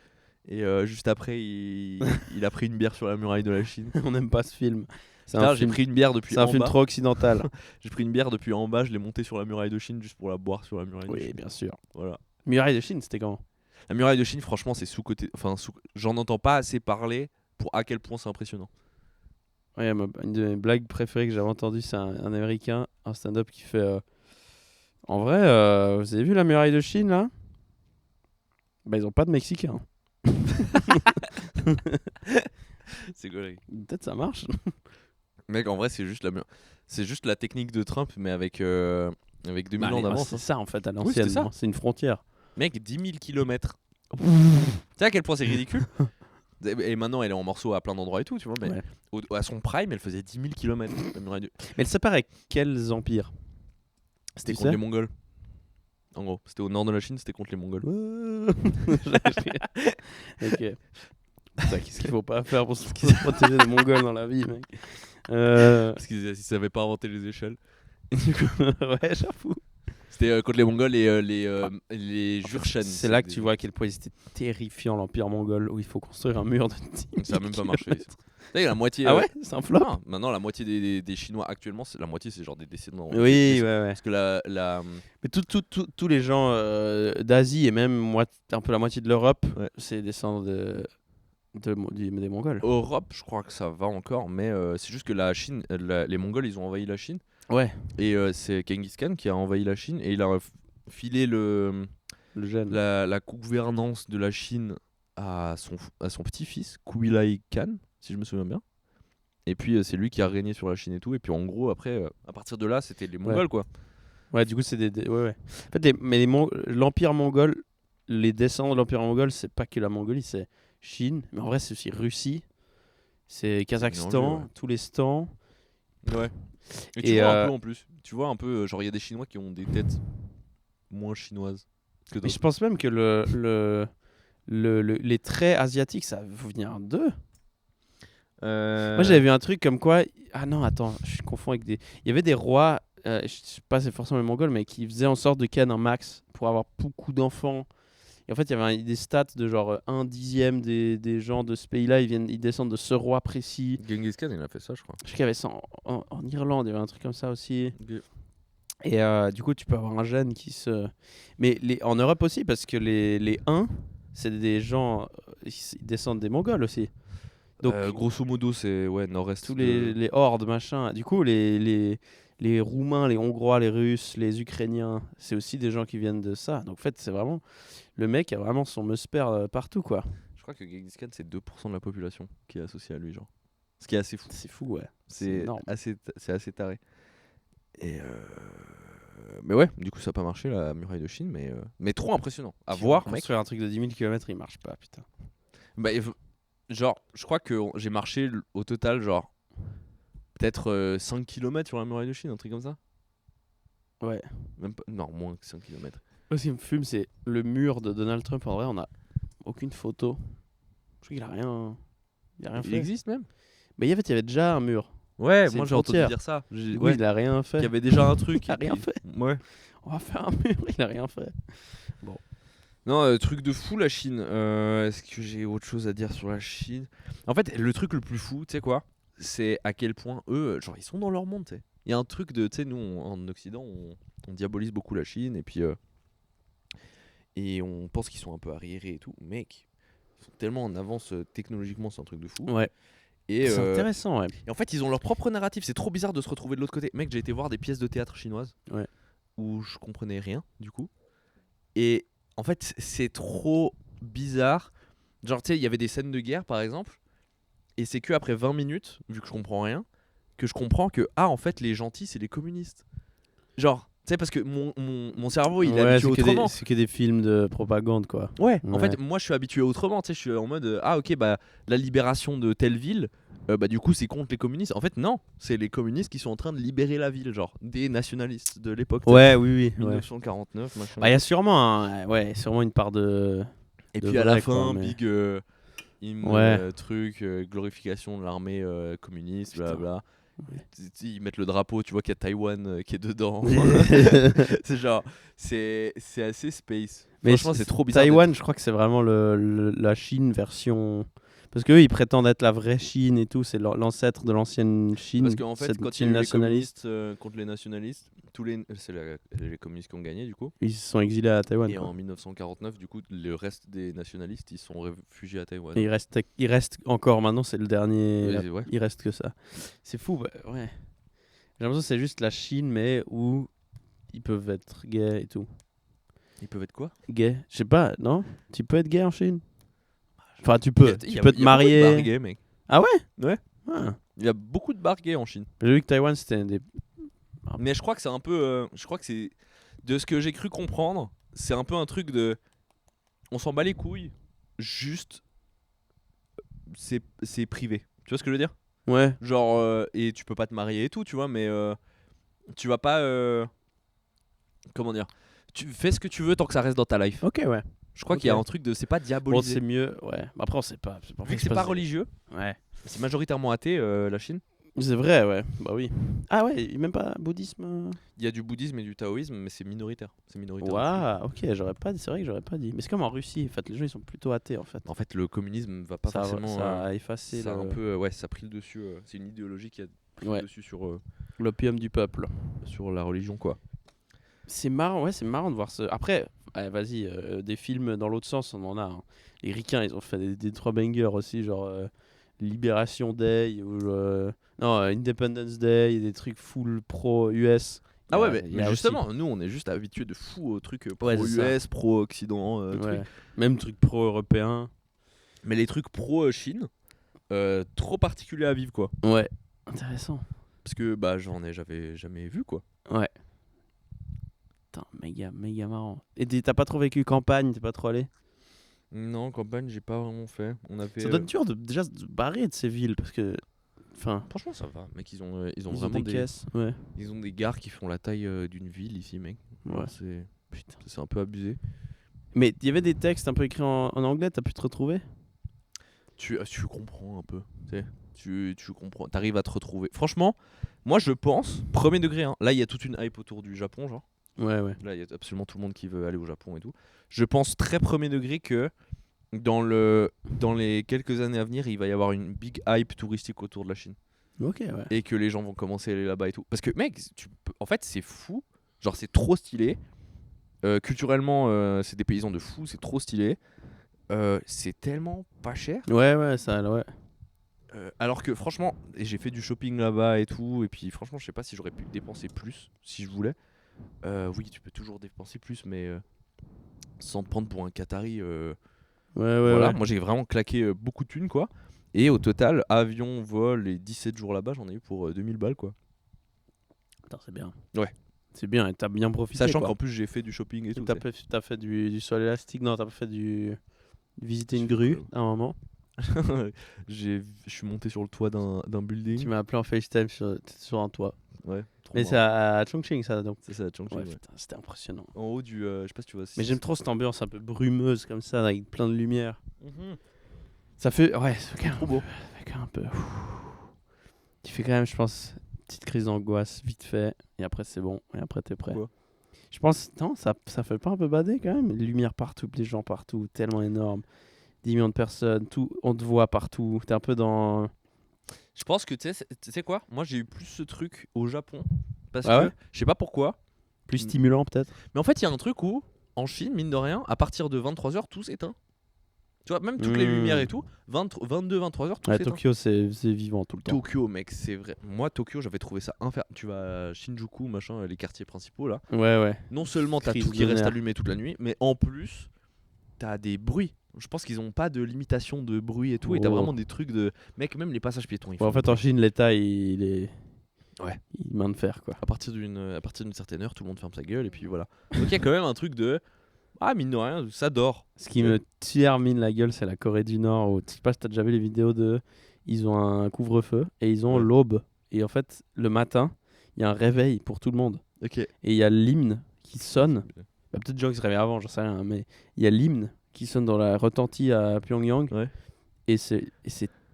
et juste après il a pris une bière sur la muraille de la Chine. On n'aime pas ce film. C'est Putain, un j'ai film, pris une bière depuis c'est un en film bas. trop occidental. J'ai pris une bière depuis en bas, je l'ai montée sur la muraille de Chine juste pour la boire sur la muraille de Oui, Chine. bien sûr. Voilà. Muraille de Chine, c'était comment? La muraille de Chine, franchement, c'est sous-côté. Enfin, j'en entends pas assez parler pour à quel point c'est impressionnant. Ouais, une de mes blagues préférées que j'avais entendues, c'est un américain, un stand-up qui fait en vrai, vous avez vu la muraille de Chine là? Bah, ils ont pas de Mexicains. C'est collègue. Peut-être ça marche. Mec, en vrai, c'est juste la technique de Trump, mais avec 2000 ans d'avance. C'est hein. ça en fait, à Oui, c'était l'ancienne. ça. C'est une frontière. Mec, 10 000 km. Tu sais à quel point c'est ridicule? Et maintenant, elle est en morceaux à plein d'endroits et tout, tu vois. Mais Ouais. à son prime, elle faisait 10 000 km. La muraille de... Mais elle sépare avec quels empires? C'était Tu contre sais les Mongols. En gros, c'était au nord de la Chine, c'était contre les Mongols. Ok. Putain, qu'est-ce qu'il faut pas faire pour se protéger des Mongols dans la vie, mec. Parce qu'ils savaient pas inventer les échelles. Ouais, j'avoue. C'était contre les Mongols et les Jurchens. C'est là que tu vois à quel point c'était terrifiant l'Empire mongol où il faut construire un mur de 10 000 Ça a même pas marché. kilomètres. La moitié. Ah ouais, c'est un flop. Non, maintenant la moitié des Chinois actuellement, la moitié c'est genre des descendants. Oui, ouais. Parce que la Mais tous les gens d'Asie et même un peu la moitié de l'Europe, Ouais. c'est descendants des Mongols. Europe, je crois que ça va encore, mais c'est juste que la Chine, les Mongols, ils ont envahi la Chine. Ouais, Et c'est Genghis Khan qui a envahi la Chine et il a filé le jeune. la gouvernance de la Chine à son petit-fils, Kubilai Khan, si je me souviens bien. Et puis c'est lui qui a régné sur la Chine et tout. Et puis en gros, après, à partir de là, c'était les Mongols, quoi. Ouais, du coup, c'est ouais. En fait, l'Empire mongol, les descendants de l'Empire mongol, c'est pas que la Mongolie, c'est Chine, mais en vrai, c'est aussi Russie, c'est Kazakhstan, mélangé, ouais. tous les stans. Ouais. Et tu vois un peu en plus. Tu vois un peu, genre, il y a des Chinois qui ont des têtes moins chinoises que Mais d'autres. je pense même que les traits asiatiques, ça veut venir d'eux. Moi, j'avais vu un truc comme quoi. Ah non, attends, je confonds avec des. Il y avait des rois, je sais pas, c'est forcément les Mongols, mais qui faisaient en sorte de ken un max pour avoir beaucoup d'enfants. Et en fait, il y avait des stats de genre 1/10 des gens de ce pays-là, ils descendent de ce roi précis. Genghis Khan, il a fait ça, je crois. Je sais qu'il y avait ça en Irlande, il y avait un truc comme ça aussi. Ok. Et du coup, tu peux avoir un gène qui se. Mais en Europe aussi, parce que les Huns, c'est des gens. Ils descendent des Mongols aussi. Donc, Grosso modo, c'est nord-est. tous les hordes, machin. Du coup, les Roumains, les Hongrois, les Russes, les Ukrainiens, c'est aussi des gens qui viennent de ça. Donc, en fait, c'est vraiment. Le mec a vraiment son musper partout, quoi. Je crois que Genghis Khan, c'est 2% de la population qui est associée à lui, genre. Ce qui est assez fou. C'est fou, ouais. C'est énorme. c'est assez taré. Et mais ouais, du coup ça n'a pas marché la muraille de Chine, mais trop impressionnant à voir, mec. Construire un truc de 10 000 km, il marche pas, putain. Bah, genre, je crois que j'ai marché au total, genre, peut-être 5 km sur la muraille de Chine, un truc comme ça. Ouais. Même pas, non, moins que 5 km. Moi, ce qui me fume, c'est le mur de Donald Trump. En vrai, on a aucune photo. Je crois qu'il a rien. Il a rien Il fait. existe même. Mais en fait, il y avait déjà un mur. Ouais, C'est moi une j'ai entendu frontière. dire ça. Du coup, Ouais, il a rien fait. qu'il y avait déjà un truc. Il a et rien puis- fait. Ouais. On va faire un mur. Il a rien fait. Non, truc de fou la Chine. Est-ce que j'ai autre chose à dire sur la Chine? En fait, le truc le plus fou, tu sais quoi? C'est à quel point eux, genre, ils sont dans leur monde, tu sais. Il y a un truc de, tu sais, nous, en Occident, on diabolise beaucoup la Chine et puis. Et on pense qu'ils sont un peu arriérés et tout. Mec, ils sont tellement en avance technologiquement, c'est un truc de fou. Ouais. Et, C'est intéressant, ouais. et en fait, ils ont leur propre narratif. C'est trop bizarre de se retrouver de l'autre côté. Mec, j'ai été voir des pièces de théâtre chinoises Ouais. où je comprenais rien, du coup. Et en fait, c'est trop bizarre. Genre, tu sais, il y avait des scènes de guerre, par exemple. Et c'est que après 20 minutes, vu que je comprends rien, que je comprends que, en fait, les gentils, c'est les communistes. Genre, tu sais, parce que mon cerveau, il est habitué autrement. C'est que des films de propagande, quoi. Ouais, en Ouais. fait, moi je suis habitué autrement, tu sais, je suis en mode ok, bah la libération de telle ville, bah du coup c'est contre les communistes. En fait, non, c'est les communistes qui sont en train de libérer la ville, genre des nationalistes de l'époque. tu sais, Ouais, oui. 1949, machin. Bah, il y a sûrement une part de. Et de puis à la vrai, fin, quoi, mais- big hymne, Ouais. truc, glorification de l'armée communiste, Putain. blablabla. Ils mettent le drapeau, tu vois qu'il y a Taïwan qui est dedans. C'est genre, c'est assez space. Mais Franchement, c'est trop bizarre. Taïwan, je crois que c'est vraiment la Chine version. Parce qu'eux, ils prétendent être la vraie Chine et tout. C'est l'ancêtre de l'ancienne Chine. Parce qu'en fait, cette quand il y Chine a eu les nationaliste, communistes contre les nationalistes, c'est les communistes qui ont gagné du coup. ils se sont exilés à Taïwan. Et quoi. en 1949, du coup, le reste des nationalistes, ils sont réfugiés à Taïwan. Et il reste encore maintenant, c'est le dernier. Ouais. Il reste que ça. C'est fou, bah, ouais. J'ai l'impression que c'est juste la Chine, mais où ils peuvent être gays et tout. Ils peuvent être quoi? Gay, je sais pas, non? Tu peux être gay en Chine? Enfin, tu peux. Il y Tu a- peux il te y a beaucoup de bars marier. gays, mec. Ah ouais? Ouais. Ah. Il y a beaucoup de bars gays en Chine. J'ai vu que Taïwan, c'était des. Mais je crois que c'est un peu. Je crois que c'est. De ce que j'ai cru comprendre, c'est un peu un truc de. On s'en bat les couilles, juste. C'est privé. Tu vois ce que je veux dire? Ouais. Genre, et tu peux pas te marier et tout, tu vois, mais tu vas pas. Comment dire? Tu fais ce que tu veux tant que ça reste dans ta life. Ok, ouais. Je crois Ok. qu'il y a un truc de. C'est pas Bon, diabolisé. c'est mieux, ouais. Après, on sait pas. Vu que c'est pas religieux, Ouais. c'est majoritairement athée la Chine. C'est vrai, ouais. Bah oui. Ah ouais, même pas bouddhisme. Il y a du bouddhisme et du taoïsme, mais c'est minoritaire. C'est minoritaire. de fou. Waouh, ok, j'aurais pas dit. C'est vrai que j'aurais pas dit. Mais c'est comme en Russie. En fait, les gens ils sont plutôt athées en fait. En fait, le communisme va pas Ça, forcément. ça a effacé Ça a un peu, ouais, ça a pris le dessus. C'est une idéologie qui a pris Ouais. le dessus l'opium du peuple. sur la religion, quoi. C'est marrant, ouais, c'est marrant de voir ce. Après, vas-y, des films dans l'autre sens, on en a. Hein. Les Ricains, ils ont fait des 3 bangers aussi, genre Libération Day ou non, Independence Day, et des trucs full pro US. Ah ouais, Il y mais a justement, nous on est juste habitués de fou aux trucs Ouais, c'est ça. pro-US, pro-Occident, aussi, trucs. ouais. Même truc pro-européen. Mais les trucs pro-Chine, trop particuliers à vivre, quoi. Ouais, intéressant. Parce que j'avais jamais vu, quoi. Ouais. Putain, méga marrant. Et t'as pas trop vécu campagne, t'es pas trop allé? Non, campagne, j'ai pas vraiment fait. On avait, Ça doit être dur déjà de se barrer de ces villes parce que. Enfin, franchement, ça va. Mec, ils ont ils ont vraiment des caisses. Ouais. Ils ont des gares qui font la taille d'une ville ici, mec. Ouais. C'est un peu abusé. Mais il y avait des textes un peu écrits en anglais, t'as pu te retrouver? Tu comprends un peu. Tu comprends. T'arrives à te retrouver. Franchement, moi je pense, premier degré, hein, là il y a toute une hype autour du Japon, genre. Ouais, ouais. Là il y a absolument tout le monde qui veut aller au Japon et tout. Je pense très premier degré que dans les quelques années à venir, il va y avoir une big hype touristique autour de la Chine. Ok, ouais. Et que les gens vont commencer à aller là-bas et tout. Parce que mec, en fait c'est fou. Genre c'est trop stylé. Culturellement, c'est des paysans de fou, c'est trop stylé. C'est tellement pas cher. Ouais, ça, ouais. Alors que franchement, et j'ai fait du shopping là-bas et tout, et puis franchement, je sais pas si j'aurais pu dépenser plus si je voulais. Oui, tu peux toujours dépenser plus, mais sans te prendre pour un Qatari. Ouais, Voilà, ouais. moi j'ai vraiment claqué beaucoup de thunes, quoi. Et au total, avion, vol et 17 jours là-bas, j'en ai eu pour 2000 balles, quoi. Attends, c'est bien. Ouais. C'est bien, et t'as bien profité. Sachant quoi. qu'en plus, j'ai fait du shopping et tout. T'as fait du sol élastique, non, t'as pas fait visiter une J'ai grue fait à un moment. Je suis monté sur le toit d'un building. Tu m'as appelé en FaceTime sur un toit. Ouais, trop Mais marrant. c'est à Chongqing, ça, donc. C'est ça, à Chongqing, Ouais, ouais. putain, c'était impressionnant. En haut du. Je sais pas si tu vois. Mais j'aime trop cette ambiance un peu brumeuse comme ça, avec plein de lumière. Mhm. Ça fait. Ouais, ça fait Trop beau. un peu. Tu fais quand même, je pense, une petite crise d'angoisse vite fait, et après c'est bon, et après t'es prêt. Pourquoi? Je pense, non, ça fait pas un peu bader quand même? Les lumières partout, les gens partout, tellement énorme. 10 millions de personnes, tout, on te voit partout. T'es un peu dans. Je pense que tu sais quoi? Moi j'ai eu plus ce truc au Japon. Parce Ah que ouais je sais pas pourquoi. Plus stimulant peut-être? Mais en fait, il y a un truc où, en Chine, mine de rien, à partir de 23h, tout s'éteint. Tu vois, même toutes les lumières et tout, 22, 23h, tout Ouais, s'éteint. Tokyo, c'est vivant tout le temps. Tokyo, mec, c'est vrai. Moi, Tokyo, j'avais trouvé ça infernal. Tu vas à Shinjuku, machin, les quartiers principaux là. Ouais. Non seulement t'as Crise tout qui de reste nerfs. allumé toute la nuit, mais en plus, t'as des bruits. Je pense qu'ils ont pas de limitation de bruit et tout. Et t'as Oh. vraiment des trucs de. Mec, même les passages piétons. Ils Bon, en font fait, en Chine, l'État, il est. Ouais. Il main de fer, quoi. à partir d'une certaine heure, tout le monde ferme sa gueule. Et puis voilà. Donc il y a quand même un truc de. Ah, mine de rien, ça dort. Ce qui me termine la gueule, c'est la Corée du Nord. Où, je sais pas si t'as déjà vu les vidéos de. Ils ont un couvre-feu et ils ont Ouais. l'aube. Et en fait, le matin, il y a un réveil pour tout le monde. Ok. Et il y a l'hymne qui sonne. Bah, peut-être des gens qui se réveillent avant, j'en sais rien. Mais il y a l'hymne qui sonne dans la retentie à Pyongyang. Ouais. Et c'est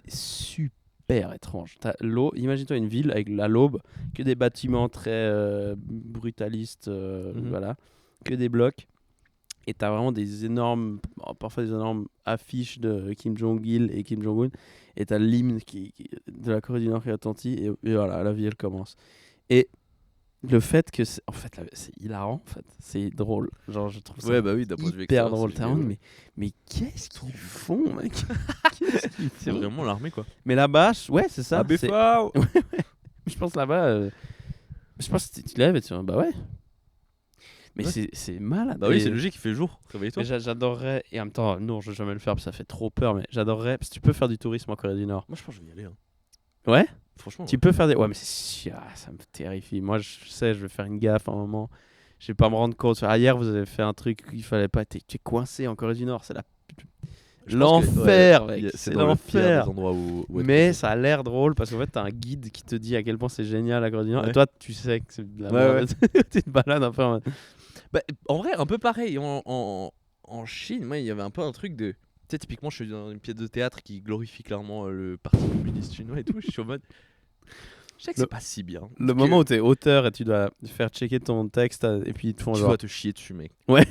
super étrange. T'as l'eau, imagine-toi une ville avec à l'aube, que des bâtiments très brutalistes, voilà, que des blocs. Et t'as vraiment des énormes, parfois des énormes affiches de Kim Jong-il et Kim Jong-un. Et t'as l'hymne de la Corée du Nord qui retentit. Et voilà, la vie elle commence. Et le fait que c'est hilarant, en fait, c'est drôle. Genre, je trouve ça Ouais, bah oui, d'un point de vue hyper extérieur, drôle. c'est T'as vraiment, génial. mais qu'est-ce qu'ils font, mec? Qu'est-ce qu'ils C'est font? vraiment l'armée, quoi. Mais là-bas, ouais, c'est ça. Ah, c'est- BFA. Je pense là-bas, je pense que tu lèves et tu dis, bah ouais. Mais Ouais. c'est malade. Bah oui, Et- c'est logique, il fait jour. Réveille-toi. mais j'adorerais, et en même temps, non, je vais jamais le faire parce que ça fait trop peur, mais j'adorerais, parce que tu peux faire du tourisme en Corée du Nord. Moi, je pense que je vais y aller. Hein. Ouais? Franchement. Tu peux faire des. Ouais, mais ça me terrifie. Moi, je sais, je vais faire une gaffe à un moment. Je vais pas me rendre compte. Hier, vous avez fait un truc qu'il fallait pas. Tu es coincé en Corée du Nord. C'est Je pense que, l'enfer, ouais, mec. c'est C'est dans le pire l'enfer. des endroits où être Mais coincé. ça a l'air drôle parce qu'en fait, t'as un guide qui te dit à quel point c'est génial la Corée du Nord. Ouais. Et toi, tu sais que c'est de la Ouais, merde. Tu te balades un peu en mode. Bah, en vrai, un peu pareil. En Chine, moi, il y avait un peu un truc de. Tu sais, typiquement, je suis dans une pièce de théâtre qui glorifie clairement le parti communiste chinois et tout. Je suis en mode. Je sais que c'est pas si bien. Le moment où t'es auteur et tu dois faire checker ton texte et puis ils te font tu genre... vas te chier dessus, mec. Ouais,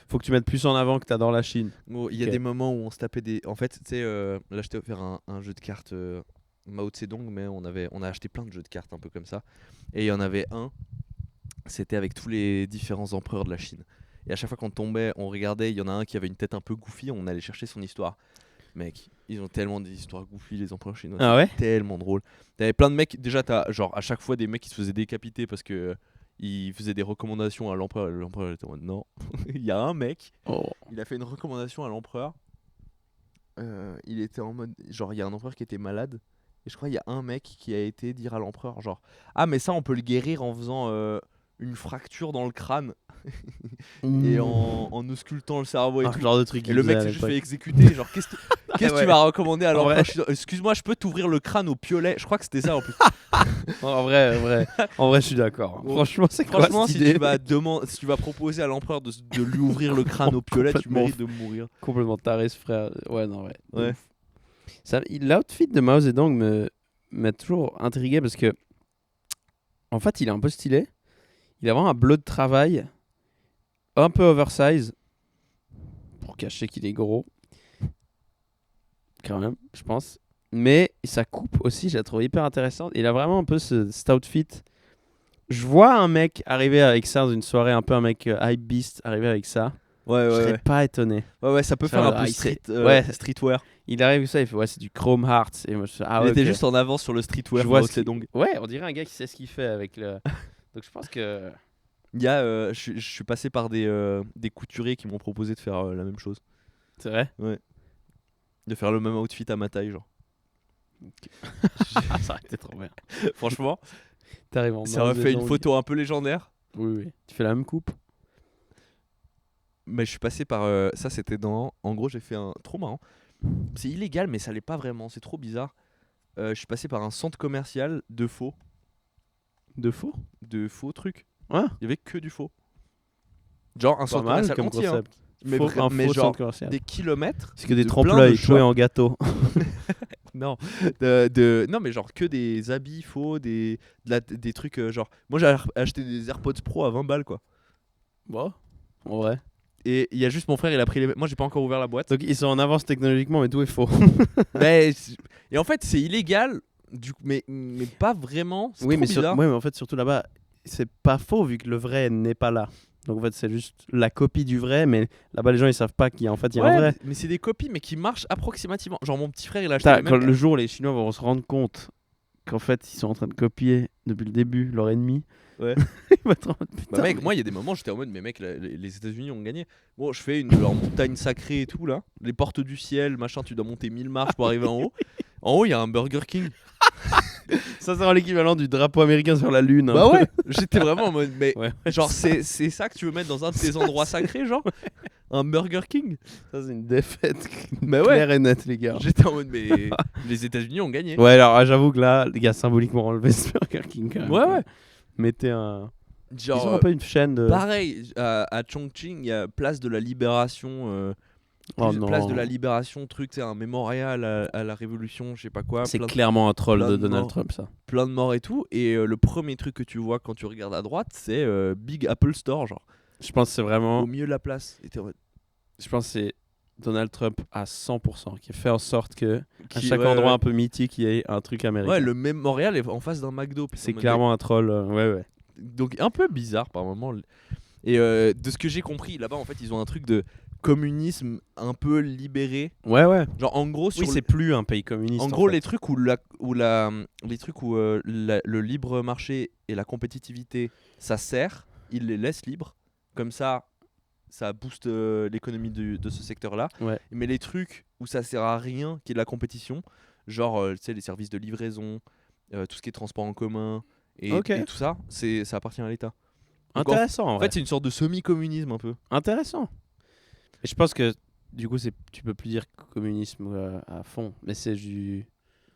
faut que tu mettes plus en avant que t'adores la Chine. Il y a des moments où on se tapait des. En fait, tu sais, là, je t'ai offert un jeu de cartes Mao Tse-Dong, mais on a acheté plein de jeux de cartes un peu comme ça. Et il y en avait un, c'était avec tous les différents empereurs de la Chine. Et à chaque fois qu'on tombait, on regardait, il y en a un qui avait une tête un peu goofy, on allait chercher son histoire. Mec, ils ont tellement des histoires goofy, les empereurs chinois. Ah ouais? Tellement drôle. T'avais plein de mecs, déjà, t'as genre à chaque fois des mecs qui se faisaient décapiter parce que. Ils faisaient des recommandations à l'empereur. L'empereur était en mode non. Il y a un mec, il a fait une recommandation à l'empereur. Il était en mode. Genre, il y a un empereur qui était malade. Et je crois qu'il y a un mec qui a été dire à l'empereur genre ah, mais ça, on peut le guérir en faisant une fracture dans le crâne et en auscultant le cerveau et tout. Genre de truc. Et le mec s'est juste fait exécuter. Genre, qu'est-ce que tu vas recommander à l'empereur vrai. Excuse-moi, je peux t'ouvrir le crâne au piolet. Je crois que c'était ça en plus. En vrai, je suis d'accord. Bon, Franchement, c'est quoi Franchement, cette si idée tu vas proposer à l'empereur de lui ouvrir le crâne au piolet, tu Complètement mérites de mourir. Complètement taré, ce frère. Ouais, non, ouais. Ouais. L'outfit de Mao Zedong m'a toujours intrigué parce que, en fait, il est un peu stylé. Il a vraiment un bleu de travail, un peu oversize, pour cacher qu'il est gros. Quand même, je pense. Mais sa coupe aussi, je la trouve hyper intéressante. Il a vraiment un peu cet outfit. Je vois un mec arriver avec ça dans une soirée, un peu un mec hype beast arriver avec ça. Ouais, Je serais pas étonné. Ouais, ça peut faire un peu streetwear. Il arrive avec ça, il fait ouais, c'est du Chrome Hearts. Et moi, je fais, il était juste en avance sur le streetwear. Je vois donc. Ouais, on dirait un gars qui sait ce qu'il fait avec le. Donc je pense que. Il y a, je suis passé par des couturiers qui m'ont proposé de faire la même chose. C'est vrai? Ouais. De faire le même outfit à ma taille, genre. Ça aurait été trop bien. Franchement, T'arrives en ça aurait fait une photo un peu légendaire. Oui. Tu fais la même coupe? Mais je suis passé par. Ça, c'était dans. En gros, j'ai fait un. Trop marrant. C'est illégal, mais ça l'est pas vraiment. C'est trop bizarre. Je suis passé par un centre commercial de faux. De faux? De faux trucs. Ouais. Il y avait que du faux. Genre un centre commercial comme entier. concept. Mais, un mais faux genre centre commercial. des kilomètres. C'est que des de trompe-l'œil plein de joués en gâteau. Non, non, mais genre que des habits faux, des trucs genre. Moi j'ai acheté des AirPods Pro à 20 balles quoi. Bon, en vrai. Et il y a juste mon frère, il a pris les. Moi j'ai pas encore ouvert la boîte. Donc ils sont en avance technologiquement, mais tout est faux. Et en fait c'est illégal, mais pas vraiment. C'est trop bizarre. Ouais, mais en fait surtout là-bas, c'est pas faux vu que le vrai n'est pas là. Donc en fait c'est juste la copie du vrai, mais là-bas les gens ils savent pas qu'il y a un vrai. Mais c'est des copies mais qui marchent approximativement. Genre mon petit frère il a acheté le jour où les Chinois vont se rendre compte qu'en fait ils sont en train de copier depuis le début leur ennemi. Ouais. Il va être en mode, putain, mec, moi il y a des moments j'étais en mode mais mec les États-Unis ont gagné. Bon, je fais leur montagne sacrée et tout là, les portes du ciel, machin, tu dois monter 1000 marches pour arriver en haut. En haut, il y a un Burger King. Ça sera l'équivalent du drapeau américain sur la lune. Bah ouais, j'étais vraiment en mode mais ouais. genre c'est ça que tu veux mettre dans un de tes endroits sacrés genre un Burger King. Ça c'est une défaite bah claire et nette les gars. J'étais en mode mais les États-Unis ont gagné. Ouais, alors j'avoue que là les gars symboliquement enlevé ce Burger King quand même. Ouais. Mettez un genre ils ont un peu une chaîne de pareil à Chongqing, il y a place de la Libération place de la Libération, truc, c'est un mémorial à la Révolution, je sais pas quoi. C'est clairement un troll de Donald morts, Trump, ça. Plein de morts et tout. Et le premier truc que tu vois quand tu regardes à droite, c'est Big Apple Store, genre. Je pense que c'est vraiment. Au milieu de la place. Je pense que c'est Donald Trump à 100% qui fait en sorte que à chaque endroit un peu mythique, il y ait un truc américain. Ouais, le mémorial est en face d'un McDo. C'est clairement un troll. Ouais. Donc un peu bizarre par moment. Et de ce que j'ai compris, là-bas, en fait, ils ont un truc de communisme un peu libéré. Ouais. Genre en gros c'est plus un pays communiste. En gros, les trucs où le libre marché et la compétitivité ça sert, ils les laissent libres. Comme ça booste l'économie de ce secteur-là. Ouais. Mais les trucs où ça sert à rien, qui est de la compétition, genre tu sais les services de livraison, tout ce qui est transport en commun et tout ça, ça appartient à l'État. Donc, intéressant. En fait, c'est une sorte de semi-communisme un peu. Intéressant. Et je pense que du coup, tu peux plus dire communisme à fond, mais c'est du.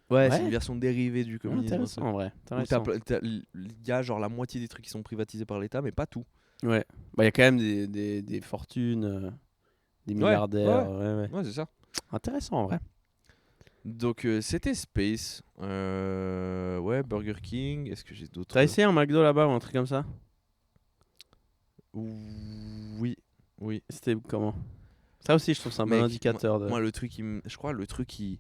Ouais, c'est une version dérivée du communisme. Intéressant en vrai. Il y a genre la moitié des trucs qui sont privatisés par l'État, mais pas tout. Ouais. Bah, il y a quand même des fortunes, des milliardaires. Ouais, c'est ça. Intéressant en vrai. Donc c'était Space. Ouais, Burger King. Est-ce que j'ai d'autres? T'as essayé un McDo là-bas ou un truc comme ça? Oui, oui. C'était comment? Ça aussi, je trouve c'est un bon Mec, indicateur de. moi, le truc, je crois, le truc qui.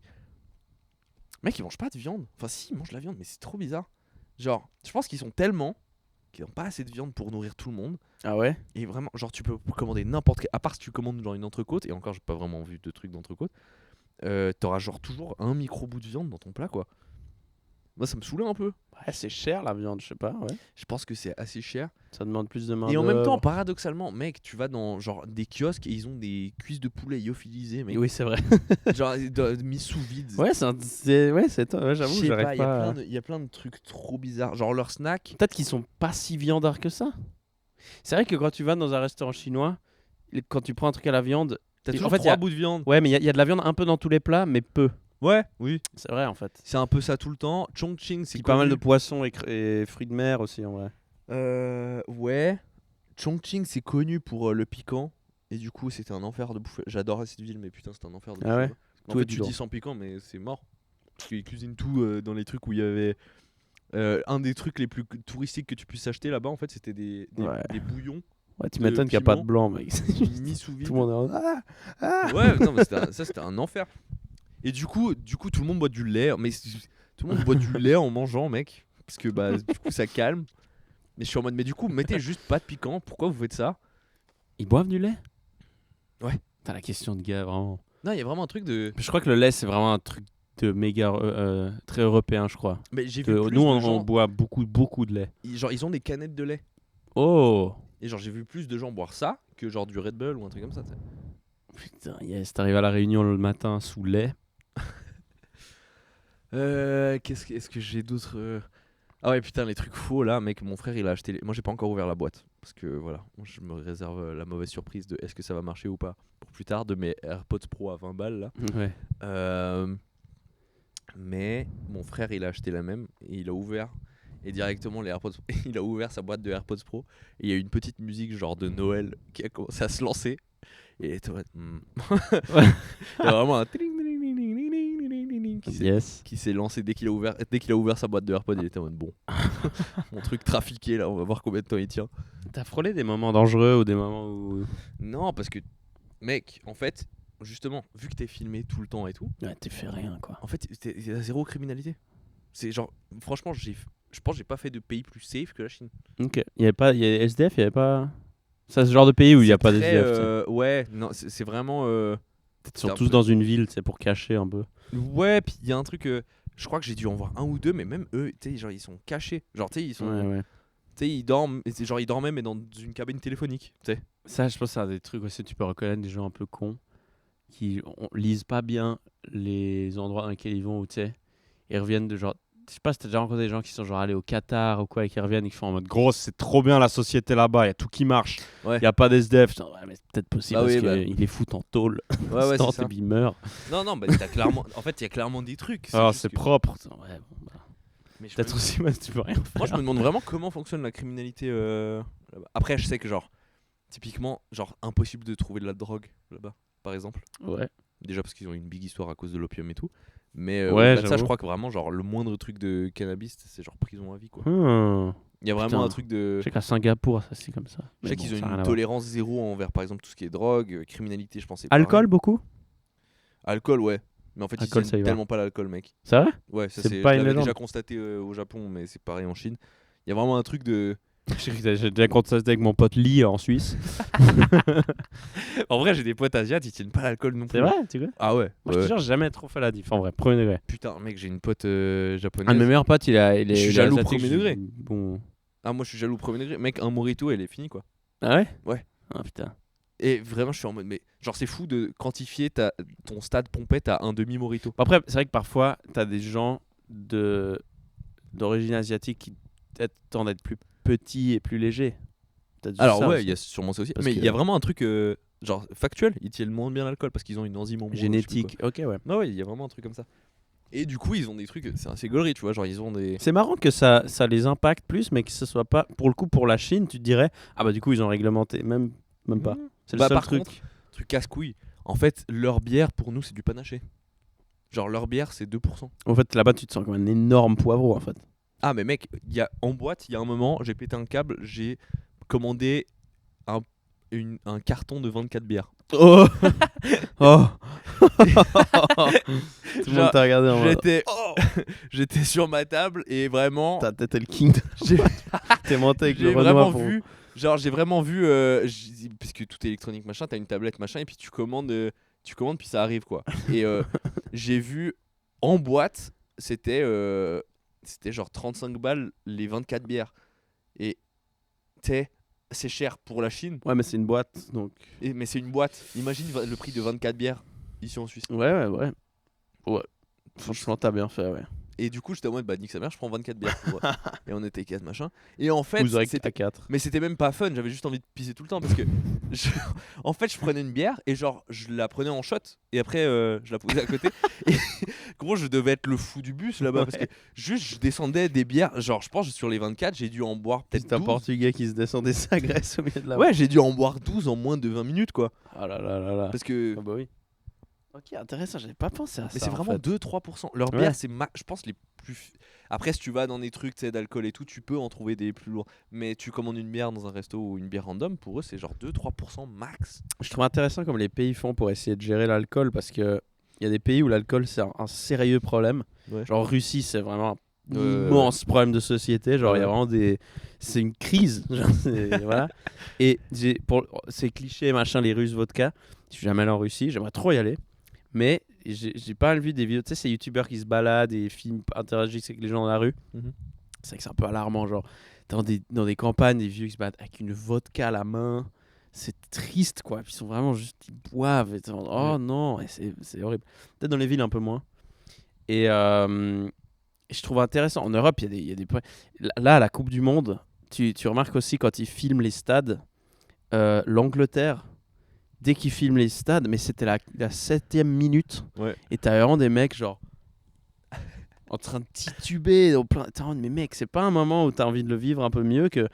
Mec, ils mangent pas de viande. Enfin, si, ils mangent de la viande, mais c'est trop bizarre. Genre, je pense qu'ils sont tellement qu'ils n'ont pas assez de viande pour nourrir tout le monde. Ah ouais? Et vraiment, genre, tu peux commander n'importe quel. À part si tu commandes genre une entrecôte, et encore, j'ai pas vraiment vu de truc d'entrecôte. T'auras genre toujours un micro bout de viande dans ton plat, quoi. Moi, ça me saoulait un peu. Ouais, c'est cher la viande, je sais pas, ouais. Je pense que c'est assez cher. Ça demande plus de main Et en même temps, d'œuvre. paradoxalement, mec, tu vas dans genre des kiosques et ils ont des cuisses de poulet lyophilisées, mec. Oui, c'est vrai. Genre mis sous vide. Ouais, c'est toi, ouais, j'avoue, Je sais j'arrive pas, pas. il y a plein de trucs trop bizarres. Genre leur snack. Peut-être qu'ils sont pas si viandards que ça. C'est vrai que quand tu vas dans un restaurant chinois, quand tu prends un truc à la viande, T'as en toujours fait, trois bouts de viande. ouais, mais il y a de la viande un peu dans tous les plats, mais peu. Ouais, oui. C'est vrai en fait. C'est un peu ça tout le temps. Chongqing, c'est Puis pas mal de connu. poissons et fruits de mer aussi en vrai. Ouais. Chongqing, c'est connu pour le piquant. Et du coup, c'était un enfer de bouffer. J'adorais cette ville, mais putain, c'était un enfer de bouffer. Ah ouais. là-bas. En Tout est fait, tu dedans. dis sans piquant, mais c'est mort. Parce qu'ils cuisinent tout dans les trucs où il y avait. Un des trucs les plus touristiques que tu puisses acheter là-bas, en fait, c'était Ouais. des bouillons Ouais, tu de m'étonnes qu'il n'y a pas de piment blanc, mec. mis sous vide. Tout le monde est en... Ouais, non, mais c'était un enfer. Et du coup, tout le monde boit du lait. Mais tout le monde boit du lait en mangeant, mec. Parce que bah, du coup, ça calme. Mais je suis en mode, mais du coup, mettez juste pas de piquant. Pourquoi vous faites ça? Ils boivent du lait? Ouais. T'as la question de gars, vraiment. Non, il y a vraiment un truc de. Je crois que le lait, c'est vraiment un truc de méga très européen, je crois. Mais j'ai Que vu plus nous, de on gens. boit beaucoup de lait. Genre, ils ont des canettes de lait. Oh Et genre, j'ai vu plus de gens boire ça que genre du Red Bull ou un truc comme ça. T'sais. putain, yes, t'arrives à la réunion le matin sous lait. Est-ce que j'ai d'autres. Ah ouais, putain, les trucs faux là, mec. Mon frère, il a acheté. Moi, j'ai pas encore ouvert la boîte. Parce que voilà, je me réserve la mauvaise surprise de est-ce que ça va marcher ou pas pour plus tard de mes AirPods Pro à 20 balles là. Ouais. Mais mon frère, il a acheté la même et il a ouvert. Et directement, les AirPods, il a ouvert sa boîte de AirPods Pro. Et il y a une petite musique genre de Noël qui a commencé à se lancer. Et il était en mode, Ouais. il y a vraiment un qui s'est lancé dès qu'il a ouvert sa boîte de AirPods. Il était en mode bon, mon truc trafiqué là, on va voir combien de temps il tient. T'as frôlé des moments dangereux ou des moments où. Non, parce que mec, en fait, justement, vu que t'es filmé tout le temps et tout, Ouais, t'es fait rien quoi. en fait, il y a zéro criminalité. C'est genre, franchement, je pense que j'ai pas fait de pays plus safe que la Chine. Ok. Il y a SDF, il y avait pas. C'est ce genre de pays où il y a C'est pas très, d'SDF. tu sais. ouais, non, c'est vraiment. Ils sont c'est un tous peu- dans une ville, c'est pour cacher un peu. Ouais, puis il y a un truc. Je crois que j'ai dû en voir un ou deux, mais même eux, tu sais, genre ils sont cachés. Genre, tu sais, ils sont. Ouais. Tu sais, ils dorment. Et c'est genre, ils dormaient, mais dans une cabine téléphonique. Tu sais. Ça, je pense que c'est un des trucs aussi, tu peux reconnaître des gens un peu cons qui lisent pas bien les endroits dans lesquels ils vont, ou tu sais, ils reviennent de genre. Je sais pas si t'as déjà rencontré des gens qui sont genre allés au Qatar ou quoi et qui reviennent et qui font en mode gros, c'est trop bien la société là-bas, il y a tout qui marche, Ouais. il y a pas d'SDF. Putain, ouais, mais c'est peut-être possible Bah parce oui, bah. qu'ils les foutent en tôle. Ouais, ouais, c'est ça. Et puis ils meurent. Non, non, bah t'as clairement. En fait, il y a clairement des trucs. Alors juste c'est que- propre. Ouais, bon, bah, Mais je peut-être me- aussi, ouais, tu peux rien faire. Moi, je me demande vraiment comment fonctionne la criminalité là-bas. Après, je sais que, genre, typiquement, genre, impossible de trouver de la drogue là-bas, par exemple. Ouais. Déjà parce qu'ils ont une big histoire à cause de l'opium et tout. Mais Ouais, au-delà de ça, j'avoue. je crois que vraiment, genre, le moindre truc de cannabis, c'est genre prison à vie, quoi. Hmm. Il y a vraiment Putain. un truc de. Je sais qu'à Singapour, ça c'est comme ça. Je Mais sais bon, qu'ils ont ça a rien une à voir. tolérance zéro envers, par exemple, tout ce qui est drogue, criminalité, je pense. c'est Alcool pareil. beaucoup. Alcool, ouais. Mais en fait, Alcool, ils ça y tiennent va. tellement pas l'alcool, mec. C'est vrai? Ouais, ça C'est c'est. pas Je une l'avais légende. déjà constaté au Japon, mais c'est pareil en Chine. Il y a vraiment un truc de. J'ai déjà constaté avec mon pote Lee en Suisse. En vrai, j'ai des potes asiates, ils tiennent pas l'alcool non plus. C'est vrai, tu vois? Ah ouais. Moi, je te jure, j'ai jamais trop fait la diff. En vrai, premier degré. Putain, mec, j'ai une pote japonaise. Un de mes meilleurs potes, il est. Je suis il est jaloux asiatique, premier je- degré. Bon. Ah, moi, je suis jaloux premier degré. Mec, un morito, elle est finie, quoi. Ah ouais? Ouais. Ah putain. Et vraiment, je suis en mode, mais genre, c'est fou de quantifier ton stade pompette à un demi-morito. Bon, après, c'est vrai que parfois, t'as des gens d'origine asiatique qui peut-être tendent à être plus petits et plus légers. T'as dû Alors, ça ouais, aussi. il y a sûrement ça aussi. Parce Mais il que- y a vraiment un truc, genre, factuel. Ils tiennent moins bien l'alcool parce qu'ils ont une enzyme en moins, je sais plus Génétique. Ok, ouais. quoi. Ah ouais, il y a vraiment un truc comme ça. Et du coup, ils ont des trucs, c'est assez gaulerie, tu vois. Genre, ils ont des. C'est marrant que ça les impacte plus, mais que ce soit pas. Pour le coup, pour la Chine, tu te dirais, ah bah du coup, ils ont réglementé. Même pas. C'est le Bah, seul par truc. contre, truc casse-couille. En fait, leur bière, pour nous, c'est du panaché. Genre leur bière c'est 2%. En fait, là-bas, tu te sens comme un énorme poivreau, en fait. Ah mais mec, en boîte, il y a un moment, j'ai pété un câble, j'ai commandé un, un carton de 24 bières. Oh oh Tout le Genre, monde t'a regardé en mode. J'étais j'étais sur ma table et vraiment T'étais le king. j'ai T'es monté avec le j'ai Renoir vraiment pour. vu j'ai vraiment vu parce que tout est électronique machin, t'as une tablette machin et puis tu commandes puis ça arrive quoi. Et j'ai vu en boîte, c'était genre 35 balles les 24 bières. Et c'est cher pour la Chine, Ouais, mais c'est une boîte, donc. mais c'est une boîte. Imagine le prix de 24 bières ici en Suisse. Ouais. Ouais. Franchement, t'as bien fait, ouais. Et du coup, j'étais en mode, bah nique sa mère, je prends 24 bières. Et on était 4 machin. Et en fait, Vous aurez c'était à 4. mais c'était même pas fun, j'avais juste envie de pisser tout le temps parce que en fait je prenais une bière et genre je la prenais en shot et après je la posais à côté et gros je devais être le fou du bus là-bas parce que juste je descendais des bières, genre je pense que sur les 24 j'ai dû en boire peut-être C'est un 12. Portugais qui se descendait sa graisse au milieu de la. Ouais, j'ai dû en boire 12 en moins de 20 minutes quoi. Oh là là là là. Parce que Ah bah oui. Ok, intéressant, j'avais pas pensé à ça. mais c'est en vraiment fait. 2-3%. Leurs Ouais. bières c'est je pense les plus. Après si tu vas dans des trucs tu sais, d'alcool et tout, tu peux en trouver des plus lourds. Mais tu commandes une bière dans un resto ou une bière random, pour eux c'est genre 2-3% max. Je trouve intéressant comme les pays font pour essayer de gérer l'alcool parce que il y a des pays où l'alcool c'est un sérieux problème. Ouais. Genre Russie, c'est vraiment un Ouais. immense problème de société. Genre il y a Ouais. vraiment c'est une crise. Genre, voilà. Et c'est cliché machin les Russes vodka. Je suis jamais allé en Russie, j'aimerais trop y aller. Mais j'ai pas vu des vidéos, tu sais, ces youtubeurs qui se baladent et filment, interagissent avec les gens dans la rue. Mhm. C'est vrai que c'est un peu alarmant, genre dans des campagnes, des vieux qui se battent avec une vodka à la main. C'est triste, quoi. Puis ils sont vraiment juste, ils boivent. Et oh Ouais. non, et c'est horrible. Peut-être dans les villes un peu moins. Et je trouve intéressant. En Europe, il y a des là, à la Coupe du Monde, tu remarques aussi quand ils filment les stades, l'Angleterre. Dès qu'ils filment les stades, mais c'était la 7e minute. Ouais. Et t'as vraiment des mecs, genre, en train de tituber. Mais mec, c'est pas un moment où t'as envie de le vivre un peu mieux que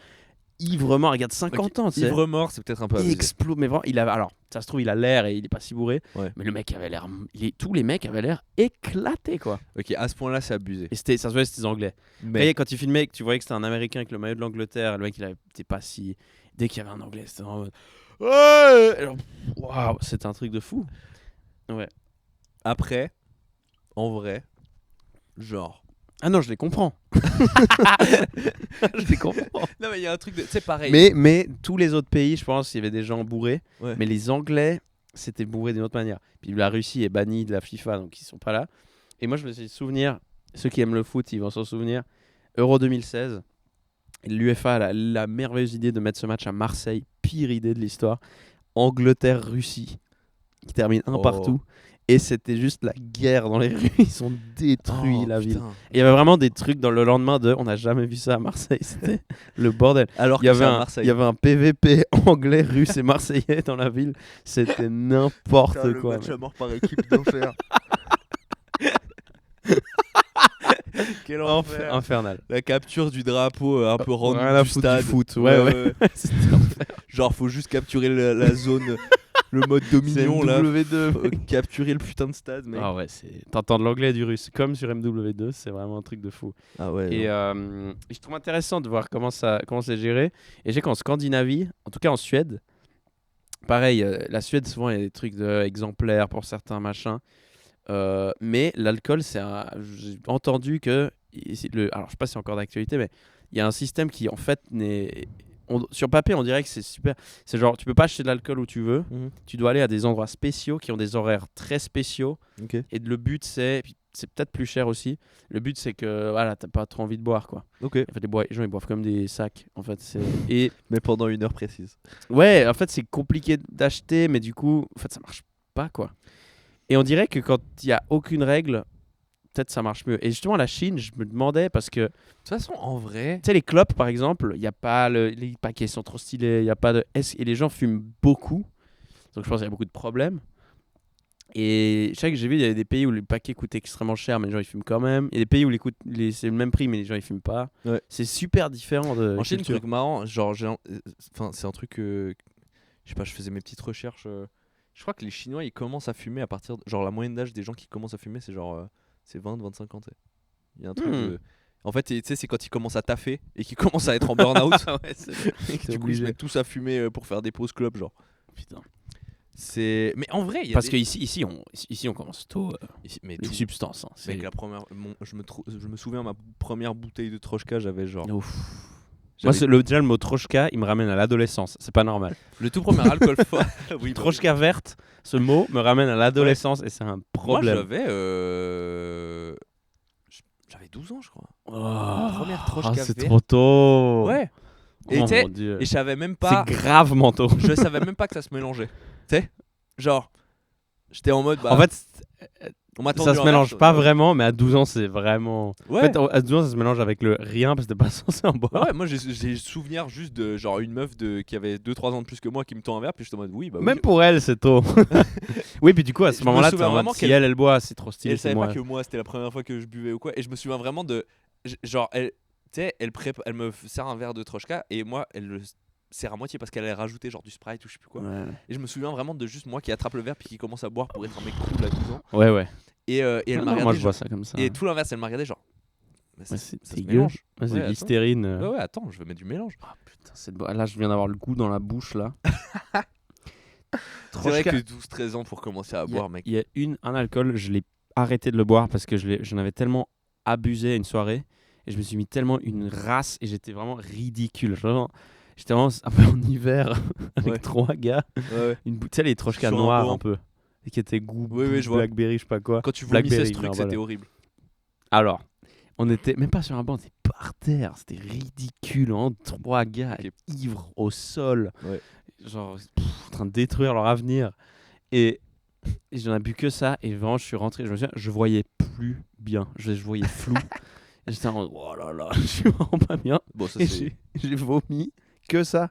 ivre-mort. Regarde, 50 ans, tu sais. Ivre-mort, c'est peut-être un peu Il abusé. explose. Mais vraiment, alors, ça se trouve, il a l'air et il est pas si bourré. Ouais. Mais le mec avait l'air. Tous les mecs avaient l'air éclatés, quoi. Ok, à ce point-là, c'est abusé. Et ça se voyait, c'était des Anglais. Mais Après, quand il filmait, tu voyais que c'était un Américain avec le maillot de l'Angleterre. Le mec, il était pas si. Dès qu'il y avait un Anglais, c'était en mode. Ouais! Alors, waouh, c'était un truc de fou. Ouais. après, en vrai, genre. Ah non, je les comprends. Je les comprends. Non, mais il y a un truc de. C'est pareil. Mais tous les autres pays, je pense, il y avait des gens bourrés. Ouais. Mais les Anglais, c'était bourré d'une autre manière. Puis la Russie est bannie de la FIFA, donc ils sont pas là. Et moi, je me suis souvenir, ceux qui aiment le foot, ils vont s'en souvenir. Euro 2016, l'UEFA a la merveilleuse idée de mettre ce match à Marseille. Pire idée de l'histoire. Angleterre-Russie, qui termine un partout. Et c'était juste la guerre dans les rues. Ils ont détruit la ville. Et il y avait vraiment des trucs dans le lendemain on n'a jamais vu ça à Marseille. C'était le bordel. Alors Il y avait un PVP anglais, russe et marseillais dans la ville. C'était n'importe quoi. Le match à mort par équipe d'enfer. Quel enfer. Infernal. La capture du drapeau un peu rendu Rien à du foutre stade. du foot. Ouais. C'était enfer. Genre, faut juste capturer la zone, le mode dominion là. MW2. Faut capturer le putain de stade, mec. Ah ouais, t'entends de l'anglais et du russe. Comme sur MW2, c'est vraiment un truc de fou. Ah ouais. Et je trouve intéressant de voir comment c'est géré. Et je sais qu'en Scandinavie, en tout cas en Suède, pareil, la Suède, souvent, il y a des trucs exemplaires pour certains machins. Mais l'alcool, j'ai entendu que. Alors, je sais pas si c'est encore d'actualité, mais il y a un système qui, en fait, sur papier, on dirait que c'est super. C'est genre, tu peux pas acheter de l'alcool où tu veux. Mhm. Tu dois aller à des endroits spéciaux qui ont des horaires très spéciaux. Ok. Et le but, c'est peut-être plus cher aussi. Le but, c'est que voilà, t'as pas trop envie de boire, quoi. Ok. En fait, les gens, ils boivent comme des sacs. En fait, et Mais pendant une heure précise. ouais, en fait, c'est compliqué d'acheter, mais du coup, en fait, ça marche pas, quoi. Et on dirait que quand il y a aucune règle, peut-être ça marche mieux. Et justement, la Chine, je me demandais parce que De toute façon, en vrai. tu sais, les clopes, par exemple, il y a pas les paquets sont trop stylés, il y a pas de et les gens fument beaucoup. Donc je pense qu'il y a beaucoup de problèmes. Et je sais que j'ai vu, il y a des pays où les paquets coûtent extrêmement cher, mais les gens ils fument quand même. Il y a des pays où c'est le même prix, mais les gens ils fument pas. Ouais. C'est super différent de En Chine, culture. truc marrant, genre, c'est un truc que. Je sais pas, je faisais mes petites recherches. Je crois que les Chinois, ils commencent à fumer à partir genre la moyenne d'âge des gens qui commencent à fumer, c'est genre c'est 20-25 ans, tu sais. Il y a un truc de... En fait, tu sais, c'est quand ils commencent à taffer et qu'ils commencent à être en burn-out. Ouais, Et que c'est du coup, ils se obligé. mettent tous à fumer pour faire des pauses club, genre. Putain. Mais en vrai, il y a Parce des... que ici on commence tôt Mais les tout... substances. Hein, c'est... Mec, je me souviens, ma première bouteille de Trochka, j'avais genre... Ouf. j'avais- Moi, déjà, le mot trochka, il me ramène à l'adolescence. C'est pas normal. Le tout premier alcool fort... oui, bah, Trochka verte, ce mot me ramène à l'adolescence et c'est un moi, problème. j'avais 12 ans, je crois. Oh, Première Trochka c'est verte. trop tôt. Ouais. Oh Et tu sais, mon Dieu. et je savais même pas... C'est gravement tôt. Je savais même pas que ça se mélangeait. Tu sais, genre, j'étais en mode. Bah, En fait, on m'a tendu ça se un mélange verre, pas vraiment, mais à 12 ans, c'est vraiment. Ouais. En fait, à 12 ans, ça se mélange avec le rien parce que t'es pas censé en boire. Ouais, moi j'ai souvenir juste de genre une meuf qui avait 2-3 ans de plus que moi qui me tend un verre, puis j'étais en mode oui, bah oui. Même pour elle, c'est tôt. Oui, puis du coup, à ce Je me moment-là, t'es souviens en mode, vraiment si qu'elle- elle boit, c'est trop Et stylé. elle C'est savait moi. pas que moi c'était la première fois que je buvais ou quoi, et je me souviens vraiment de. Genre, elle, tu sais, elle me sert un verre de Trochka, et moi elle le sert à moitié parce qu'elle allait rajouter genre du Sprite ou je sais plus quoi. Ouais, Et je me souviens vraiment de juste moi qui attrape le verre puis qui commence à boire pour être un mec cool à 12 ans. ouais. Ouais. Et elle Non, m'a non, regardé. moi, je vois genre- ça comme ça. Et tout l'inverse, elle m'a regardé genre. Mais Ouais, ça se dégueu. mélange. Ouais, c'est Ouais, de attends. l'hystérine. Ouais, ouais, attends, je veux mettre du mélange. Ah, putain, c'est de... Là, je viens d'avoir le goût dans la bouche, là. C'est vrai Trochka, que 12-13 ans pour commencer à boire, mec. il y a un alcool, je l'ai arrêté de le boire parce que j'en avais tellement abusé à une soirée et je me suis mis tellement une race et j'étais vraiment ridicule. J'étais vraiment un peu en hiver avec Ouais. 3 gars. Ouais. Tu sais, les Trochka Sur un noirs banc. un peu. Et qui étaient goût Oui, oui, je vois. Blackberry, je sais pas quoi. Quand tu vomissais Blackberry, ce truc, non, c'était voilà. horrible. Alors, on était même pas sur un banc, on était par terre. C'était ridicule. Hein, 3 gars Ok. ivres au sol. Ouais. Genre, en train de détruire leur avenir. Et j'en ai bu que ça. Et vraiment, je suis rentré. Je me souviens, je voyais plus bien. Je voyais flou. Et j'étais en mode, oh là là, je suis vraiment pas bien. Bon, ça Et c'est. j'ai vomi que ça.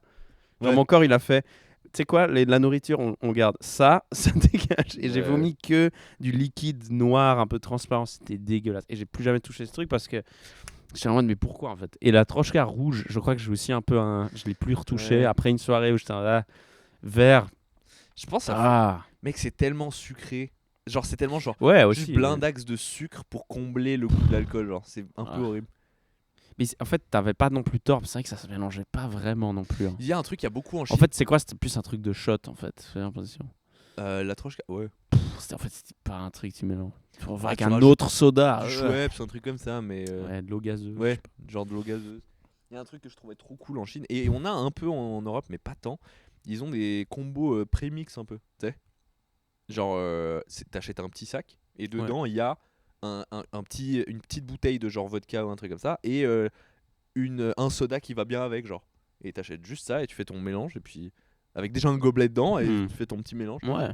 Genre, Ouais. mon corps, il a fait. Tu sais quoi, la nourriture, on garde ça, ça dégage. Et j'ai Ouais. vomi que du liquide noir, un peu transparent. C'était dégueulasse. Et j'ai plus jamais touché ce truc parce que j'étais en mode, mais pourquoi en fait? Et la Trochka rouge, je crois que j'ai aussi un peu un. Je l'ai plus retouché Ouais. après une soirée où j'étais là, vert. Je pense que ça. Ah, Mec, c'est tellement sucré. Genre, c'est tellement genre. ouais, Juste aussi. blindax de sucre pour combler le goût de l'alcool. Genre, c'est un peu Ah. horrible. Mais en fait, t'avais pas non plus tort. C'est vrai que ça se mélangeait pas vraiment non plus. Hein. Il y a un truc, il y a beaucoup en En Chine. fait, c'est quoi? C'était plus un truc de shot en fait. J'ai l'impression. La Trochka, ouais. En fait, c'était pas un truc que tu mélanges. Ah, Avec tu un rajoutes autre soda. Du Schweppes, un truc comme ça, mais. Ouais, de l'eau gazeuse. Ouais, genre de l'eau gazeuse. Il y a un truc que je trouvais trop cool en Chine, et on a un peu en Europe, mais pas tant. Ils ont des combos prémix un peu, tu sais. Genre, t'achètes un petit sac, et dedans, il y a une petite bouteille de genre vodka ou un truc comme ça, et un soda qui va bien avec, genre. Et t'achètes juste ça, et tu fais ton mélange, et puis avec déjà un gobelet dedans, et tu fais ton petit mélange. Ouais.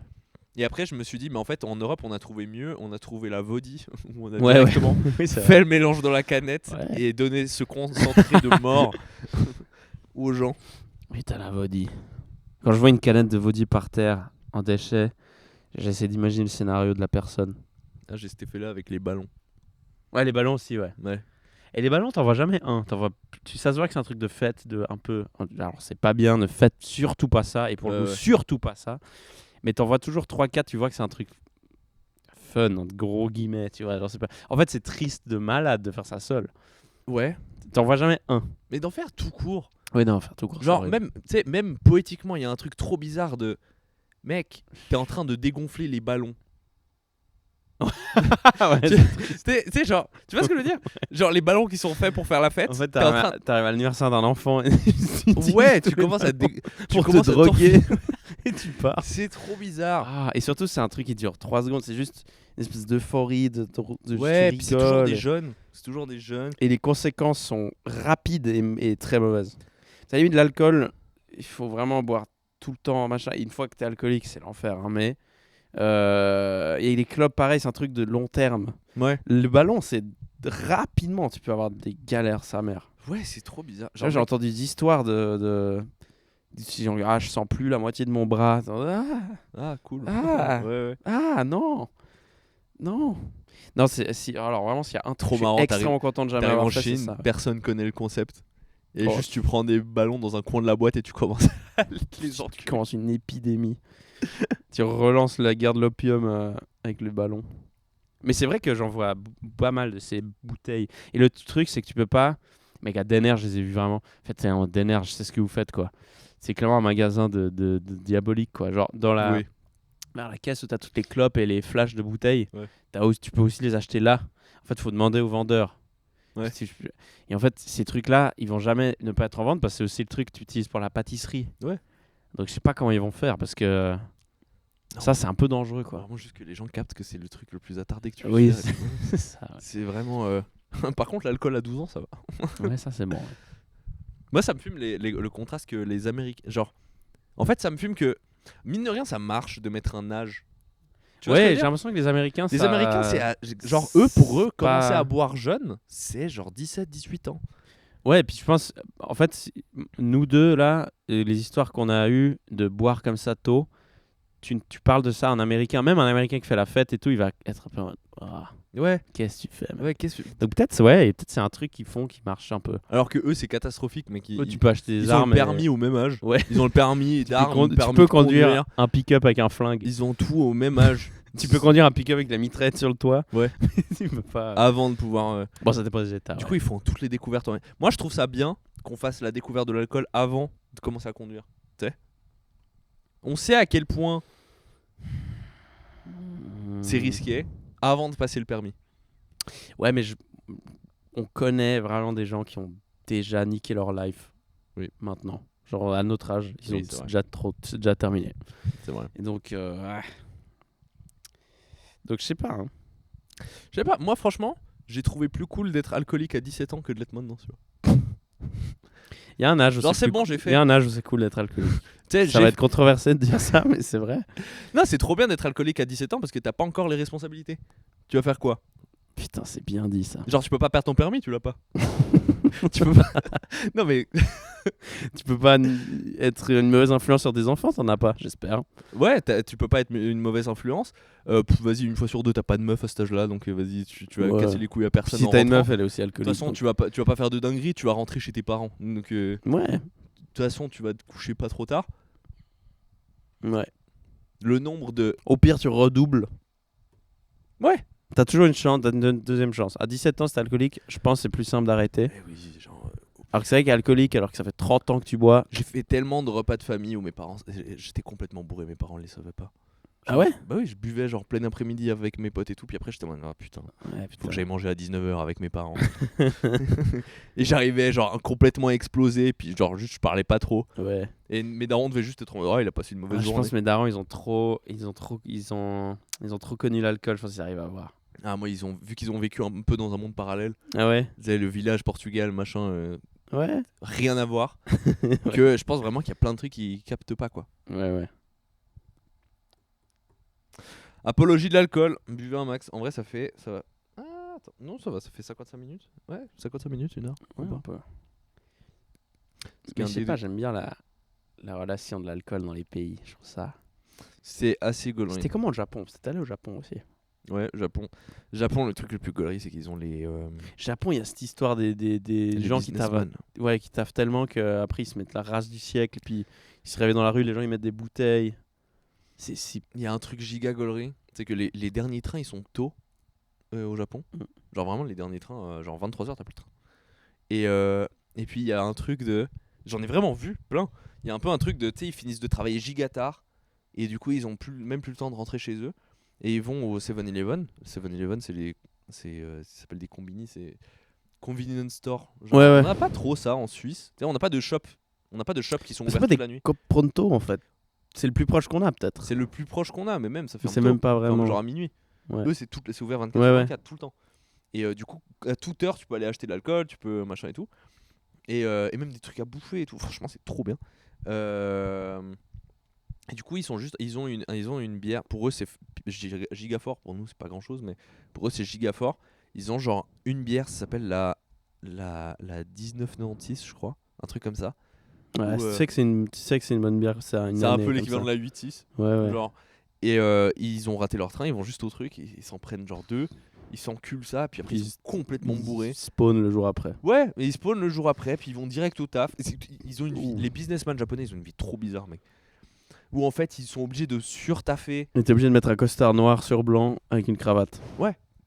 Et après, je me suis dit, mais en fait, en Europe, on a trouvé mieux, on a trouvé la Vodi, où on a Ouais, directement Oui, c'est fait le mélange dans la canette Ouais. et donné ce concentré de mort aux gens. Putain, la Vodi. Quand je vois une canette de Vodi par terre en déchets, j'essaie d'imaginer le scénario de la personne. Ah, j'ai cet effet-là avec les ballons. Ouais, les ballons aussi, ouais. Ouais. Et les ballons, t'en vois jamais un. Ça se voit que c'est un truc de fête, de un peu. Alors, c'est pas bien, ne faites surtout pas ça. Et pour le Ouais, coup, ouais. surtout pas ça. Mais t'en vois toujours 3-4, tu vois que c'est un truc fun, entre gros guillemets, tu vois. Genre, c'est pas... En fait, c'est triste de malade de faire ça seul. Ouais. T'en vois jamais un. Mais d'en faire tout court. Ouais, non, faire tout court. Genre, même poétiquement, il y a un truc trop bizarre de. Mec, t'es en train de dégonfler les ballons. Tu sais, genre, tu vois ce que je veux dire? Genre, les ballons qui sont faits pour faire la fête. En fait, t'es en train- t'arrives à l'anniversaire d'un enfant. Ouais, tu commences à. Tu pour te commences à droguer. Et tu pars. C'est trop bizarre. Ah, et surtout, c'est un truc qui dure 3 secondes. C'est juste une espèce d'euphorie. Ouais, tu puis c'est toujours rigoles. des jeunes. C'est toujours des jeunes. Et les conséquences sont rapides et très mauvaises. À la limite, l'alcool, il faut vraiment boire tout le temps. Machin. Et une fois que t'es alcoolique, c'est l'enfer. Hein, mais. Et les clubs, pareil, c'est un truc de long terme. Ouais. Le ballon, c'est rapidement, tu peux avoir des galères, sa mère. Ouais, c'est trop bizarre. Genre, j'ai entendu des histoires de genre, ah, je sens plus la moitié de mon bras. Ah, cool. Ah. Ouais, ouais. Ah non, non. Non, alors vraiment, s'il y a un truc, Trop je suis marrant, extrêmement content de jamais T'arrives avoir en fait, c'est Chine, ça. personne connaît le concept. Et juste tu prends des ballons dans un coin de la boîte et tu commences à les gens. Tu commences une épidémie. Tu relances la guerre de l'opium avec le ballon. Mais c'est vrai que j'en vois pas mal de ces bouteilles. Et le truc, c'est que tu peux pas. Mec, à Denner, je les ai vus vraiment. En fait, c'est un Denner, je sais ce que vous faites, quoi. C'est clairement un magasin de diabolique, quoi. Genre, dans la, Oui. vers la caisse où t'as toutes les clopes et les flashs de bouteilles, Ouais. tu peux aussi les acheter là. En fait, il faut demander au vendeur. Ouais. Et en fait, ces trucs-là, ils vont jamais ne pas être en vente parce que c'est aussi le truc que tu utilises pour la pâtisserie. Ouais. Donc, je sais pas comment ils vont faire parce que ça, c'est un peu dangereux, quoi. Vraiment juste que les gens captent que c'est le truc le plus attardé que tu Oui, puisses faire. c'est ça. Ouais. C'est vraiment. Par contre, l'alcool à 12 ans, ça va. Ouais, ça, c'est bon. Ouais. Moi, ça me fume le contraste que les Américains. Genre, en fait, ça me fume que, mine de rien, ça marche de mettre un âge. Tu vois ce que je veux Ouais, j'ai dire l'impression que les Américains, Les ça... Américains, genre, eux, pour eux, pas- commencer à boire jeune, c'est genre 17-18 ans. Ouais, et puis je pense, en fait, nous deux, là, les histoires qu'on a eues de boire comme ça tôt, tu parles de ça en américain, même un américain qui fait la fête et tout, il va être un peu en mode, Ah, Ouais, qu'est-ce que tu fais, mec ouais, qu'est-ce que. Donc peut-être, ouais, peut-être c'est un truc qu'ils font qui marche un peu. Alors que eux, c'est catastrophique, mec. Ouais, tu peux acheter des ils ont armes. le permis au même âge. Ouais. Ils ont le permis d'armes, Tu permis peux de conduire un pick-up avec un flingue. Ils ont tout au même âge. Tu peux conduire un pick-up avec de la mitraillette sur le toit. Ouais. Tu peux pas. Avant de pouvoir. Bon, ça dépend des états. Du ouais. coup, ils font toutes les découvertes. Moi, je trouve ça bien qu'on fasse la découverte de l'alcool avant de commencer à conduire. Tu sais, on sait à quel point c'est risqué avant de passer le permis. Ouais, mais on connaît vraiment des gens qui ont déjà niqué leur life. Oui. Maintenant. Genre à notre âge, ils Oui, ont c'est c'est déjà terminé. C'est vrai. Et donc, ouais. Donc je sais pas. Hein. Je sais pas, moi, franchement, j'ai trouvé plus cool d'être alcoolique à 17 ans que de l'être maintenant. Tu vois. Il y a un âge où Genre, c'est plus bon, cool- j'ai fait. Il y a un âge où c'est cool d'être alcoolique. Tu sais, Ça va être controversé de dire ça, mais c'est vrai. Non, c'est trop bien d'être alcoolique à 17 ans parce que t'as pas encore les responsabilités. Tu vas faire quoi? Putain, c'est bien dit ça. Genre, tu peux pas perdre ton permis, tu l'as pas. Tu peux pas. Non, mais. Tu peux pas être une mauvaise influence sur des enfants, t'en as pas, j'espère. Ouais, tu peux pas être une mauvaise influence. Vas-y, une fois sur deux, t'as pas de meuf à cet âge-là, donc vas-y, tu vas Ouais. casser les couilles à personne. Si en t'as une rentrant. meuf, elle est aussi De toute alcoolique. façon, donc- tu vas pas faire de dinguerie, tu vas rentrer chez tes parents. Donc, de Ouais, toute façon, tu vas te coucher pas trop tard. ouais. Le nombre de. Au pire, tu redoubles. Ouais. T'as toujours une chance, t'as une deuxième chance. À 17 ans, si t'es alcoolique, je pense que c'est plus simple d'arrêter. Eh oui, genre. Alors que c'est vrai qu'alcoolique, alors que ça fait 30 ans que tu bois. J'ai fait tellement de repas de famille où mes parents. J'étais complètement bourré, mes parents le savaient pas. Ah ouais? Bah oui, je buvais genre plein après-midi avec mes potes et tout, puis après j'étais en mode, ah putain, Ouais, faut que j'aille manger à 19h avec mes parents. Et j'arrivais genre complètement explosé, puis genre juste je parlais pas trop. Ouais. Et mes darons devaient juste être en mode, oh il a passé une mauvaise Ah, je journée. pense que mes darons, ils ont trop connu l'alcool. Je pense qu'ils arrivent à voir. Ah moi vu qu'ils ont vécu un peu dans un monde parallèle, Ah ouais? vous savez, le village Portugal, machin, Ouais. rien à voir. Que je pense vraiment qu'il y a plein de trucs qui captent pas quoi. Ouais. Apologie de l'alcool, buvez un max. En vrai ça va. Ah, attends. Non ça va, ça fait 55 minutes. Ouais, 55 minutes, 1 heure. Ouais, Ou un pas. peu. Parce Mais qu'un je sais des pas, deux- j'aime bien la relation de l'alcool dans les pays. Je trouve ça. C'est assez gaulerie. C'était comment le Japon? C'était allé au Japon aussi. Ouais, Japon. Japon, le truc le plus gaulerie, c'est qu'ils ont les Japon, il y a cette histoire des gens qui taffent, businessmen. qui taffent tellement qu'après ils se mettent la race du siècle. Et puis ils se réveillent dans la rue, les gens ils mettent des bouteilles. C'est si. Il y a un truc giga gaulerie, c'est que les derniers trains ils sont tôt au Japon. Mm. Genre vraiment les derniers trains, genre 23h t'as plus de train. Et puis il y a un truc de. J'en ai vraiment vu plein. Il y a un peu un truc de. Tu sais, ils finissent de travailler giga tard. Et du coup ils ont même plus le temps de rentrer chez eux. Et ils vont au 7-Eleven. 7-Eleven ça s'appelle des combini, c'est convenience store. Genre, Ouais. On n'a pas trop ça en Suisse. Tu sais, on n'a pas de shop. On n'a pas de shop qui sont C'est ouverts pas toute des la nuit. Coop Pronto en fait. C'est le plus proche qu'on a peut-être. C'est le plus proche qu'on a, mais même ça fait C'est même pas vraiment. genre à minuit. Ouais. Eux, c'est ouvert 24 Ouais, sur ouais. 24 tout le temps. Et du coup, à toute heure, tu peux aller acheter de l'alcool, tu peux machin et tout. Et même des trucs à bouffer et tout. Franchement, c'est trop bien. Et du coup, ils ont une bière. Pour eux, c'est giga fort. Pour nous, c'est pas grand chose, mais pour eux, c'est giga fort. Ils ont genre une bière, ça s'appelle la 1996, je crois. Un truc comme ça. Ouais, Ou, tu sais que c'est une bonne bière. C'est C'est un peu l'équivalent de la 8-6. Ouais. Genre. Et ils ont raté leur train, ils vont juste au truc, ils s'en prennent genre 2. ils s'enculent ça, puis après Puis ils sont complètement bourrés. Ils spawn le jour après. Ouais, et ils spawnent le jour après, puis ils vont direct au taf. Ils ont une vie, Ouh. les businessmen japonais, ils ont une vie trop bizarre, mec. Où en fait, ils sont obligés de surtaffer Et t'es obligé de mettre un costard noir sur blanc avec une cravate.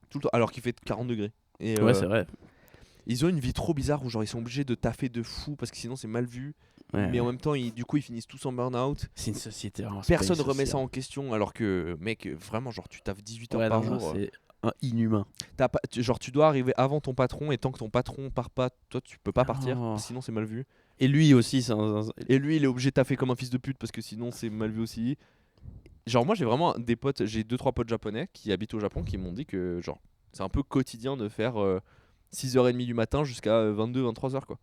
tout le temps, alors qu'il fait 40 degrés. Et Ouais, c'est vrai. ils ont une vie trop bizarre où genre ils sont obligés de taffer de fou parce que sinon c'est mal vu. Ouais, Mais en ouais. même temps, du coup, ils finissent tous en burn-out. C'est une société vraiment Personne space remet aussi, ça hein. en question alors que, mec, vraiment, genre tu taffes 18 heures Ouais, par non, jour. c'est inhumain. Genre tu dois arriver avant ton patron et tant que ton patron part pas, toi tu peux pas partir, Oh. sinon c'est mal vu. Et lui aussi, Et lui, il est obligé de taffer comme un fils de pute parce que sinon c'est mal vu aussi. Genre moi j'ai vraiment des potes, j'ai 2-3 potes japonais qui habitent au Japon qui m'ont dit que genre c'est un peu quotidien de faire 6h30 du matin jusqu'à 22-23h quoi.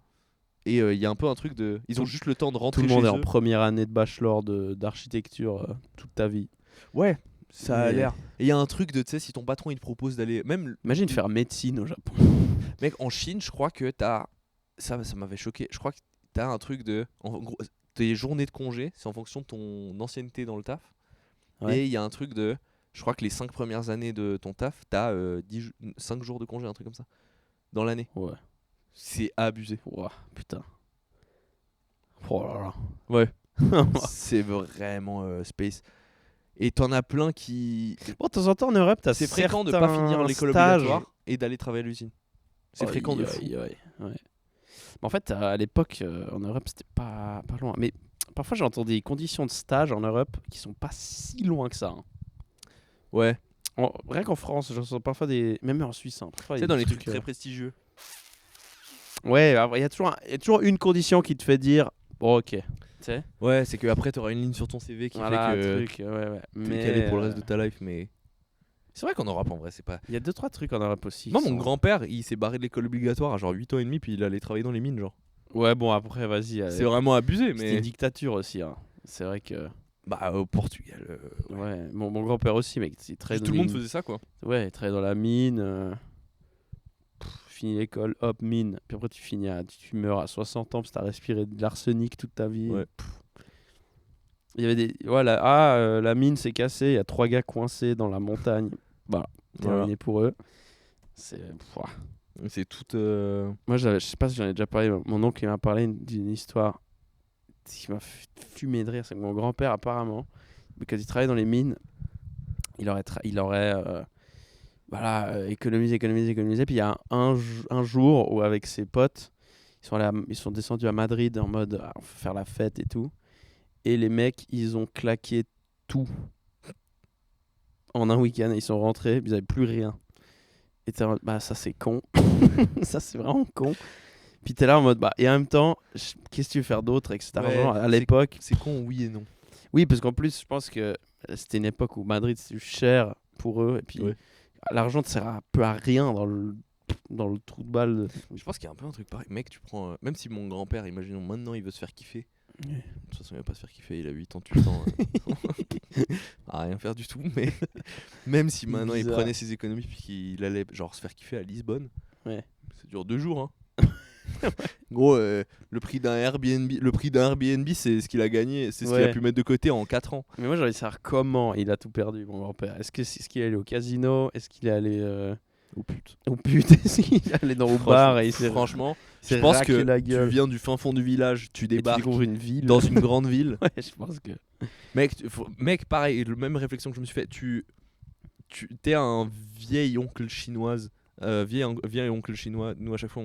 Et il y a un peu un truc de... Ils ont juste le temps de tout rentrer le monde chez est en eux. première année de bachelor d'architecture toute ta vie. Ouais, ça a Mais- l'air. Et il y a un truc de, tu sais, si ton patron il te propose d'aller... Même, Imagine faire médecine au Japon. mec, en Chine, je crois que t'as... Ça m'avait choqué. Je crois que t'as un truc de... En gros, tes journées de congé, c'est en fonction de ton ancienneté dans le taf. Ouais. Et il y a un truc de... Je crois que les 5 premières années de ton taf, t'as 5 jours de congé, un truc comme ça. Dans l'année. Ouais. C'est abusé. Ouah, putain. Oh là là. Ouais. C'est vraiment space. Et t'en as plein qui... Bon, de temps en temps en Europe, t'as C'est fréquent de pas finir l'école obligatoire et d'aller travailler à l'usine. C'est fréquent de fou. Ouais. Mais en fait, à l'époque, en Europe, c'était pas loin. Mais parfois, j'ai entendu des conditions de stage en Europe qui sont pas si loin que ça. Hein. Ouais. Rien qu'en France, j'en sens parfois des. Même en Suisse. Hein, parfois, il y C'est a dans des les trucs très prestigieux. Ouais, il y a toujours une condition qui te fait dire bon, ok. Tu sais. Ouais, c'est que après t'auras une ligne sur ton CV qui Voilà, fait que truc, ouais. t'es calé pour le reste de ta life, mais c'est vrai qu'en Europe en vrai c'est pas. Il y a 2-3 trucs en Europe aussi. Moi qui mon sont- grand-père il s'est barré de l'école obligatoire à genre 8 ans et demi puis il allait travailler dans les mines genre. Ouais, bon, après, vas-y. C'est vraiment abusé C'était mais une dictature aussi. Hein. C'est vrai que. bah au Portugal. Ouais, mon grand-père aussi, mec. Il travaillait Tout dans le monde les- faisait ça quoi. Ouais, il travaillait dans la mine. Finis l'école, hop, mine. Puis après, tu meurs à 60 ans parce que t'as respiré de l'arsenic toute ta vie. Ouais. Il y avait des. Voilà, la mine s'est cassée. Il y a 3 gars coincés dans la montagne. Voilà, terminé Voilà. pour eux. C'est. Pouah. C'est tout. Moi, je sais pas si j'en ai déjà parlé. Mon oncle il m'a parlé d'une histoire qui m'a fumé de rire. C'est que mon grand-père, apparemment, quand il travaillait dans les mines, il aurait économisé. Puis il y a un jour où, avec ses potes, ils sont descendus à Madrid en mode on va faire la fête et tout. Et les mecs, ils ont claqué tout en un week-end. Ils sont rentrés, ils n'avaient plus rien. Et t'es en mode, bah ça c'est con. Ça c'est vraiment con. Puis t'es là en mode, bah, et en même temps, qu'est-ce que tu veux faire d'autre avec cet argent à l'époque? C'est con oui et non. Oui, parce qu'en plus, je pense que c'était une époque où Madrid c'était cher pour eux. Et puis Ouais. l'argent te sert un peu à rien dans le trou de balle. Je pense qu'il y a un peu un truc pareil. Mec, tu prends. Même si mon grand-père, imaginons maintenant, il veut se faire kiffer. Ouais. De toute façon, il va pas se faire kiffer, il a 8 ans, tout le temps. À rien faire du tout. Mais même si maintenant il Bizarre. prenait ses économies puis qu'il allait genre se faire kiffer à Lisbonne, Ouais. ça dure 2 jours. Hein. Gros, le prix d'un Airbnb, c'est ce qu'il a gagné, c'est ce qu'il a Ouais. pu mettre de côté en 4 ans. Mais moi, j'ai envie de savoir comment il a tout perdu, mon grand-père. Est-ce qu'il est allé au casino? Est-ce qu'il est allé Oh putain. au pute? Est-ce qu'il est allé dans le bar et il s'est Franchement, s'est je pense raqué que la tu gueule viens du fin fond du village, tu et tu débarques découvres une ville dans une grande ville. Ouais, je pense que. Mec, pareil, le même réflexion que je me suis fait. Tu t'es un vieil oncle chinoise, vieil oncle chinois. Nous à chaque fois,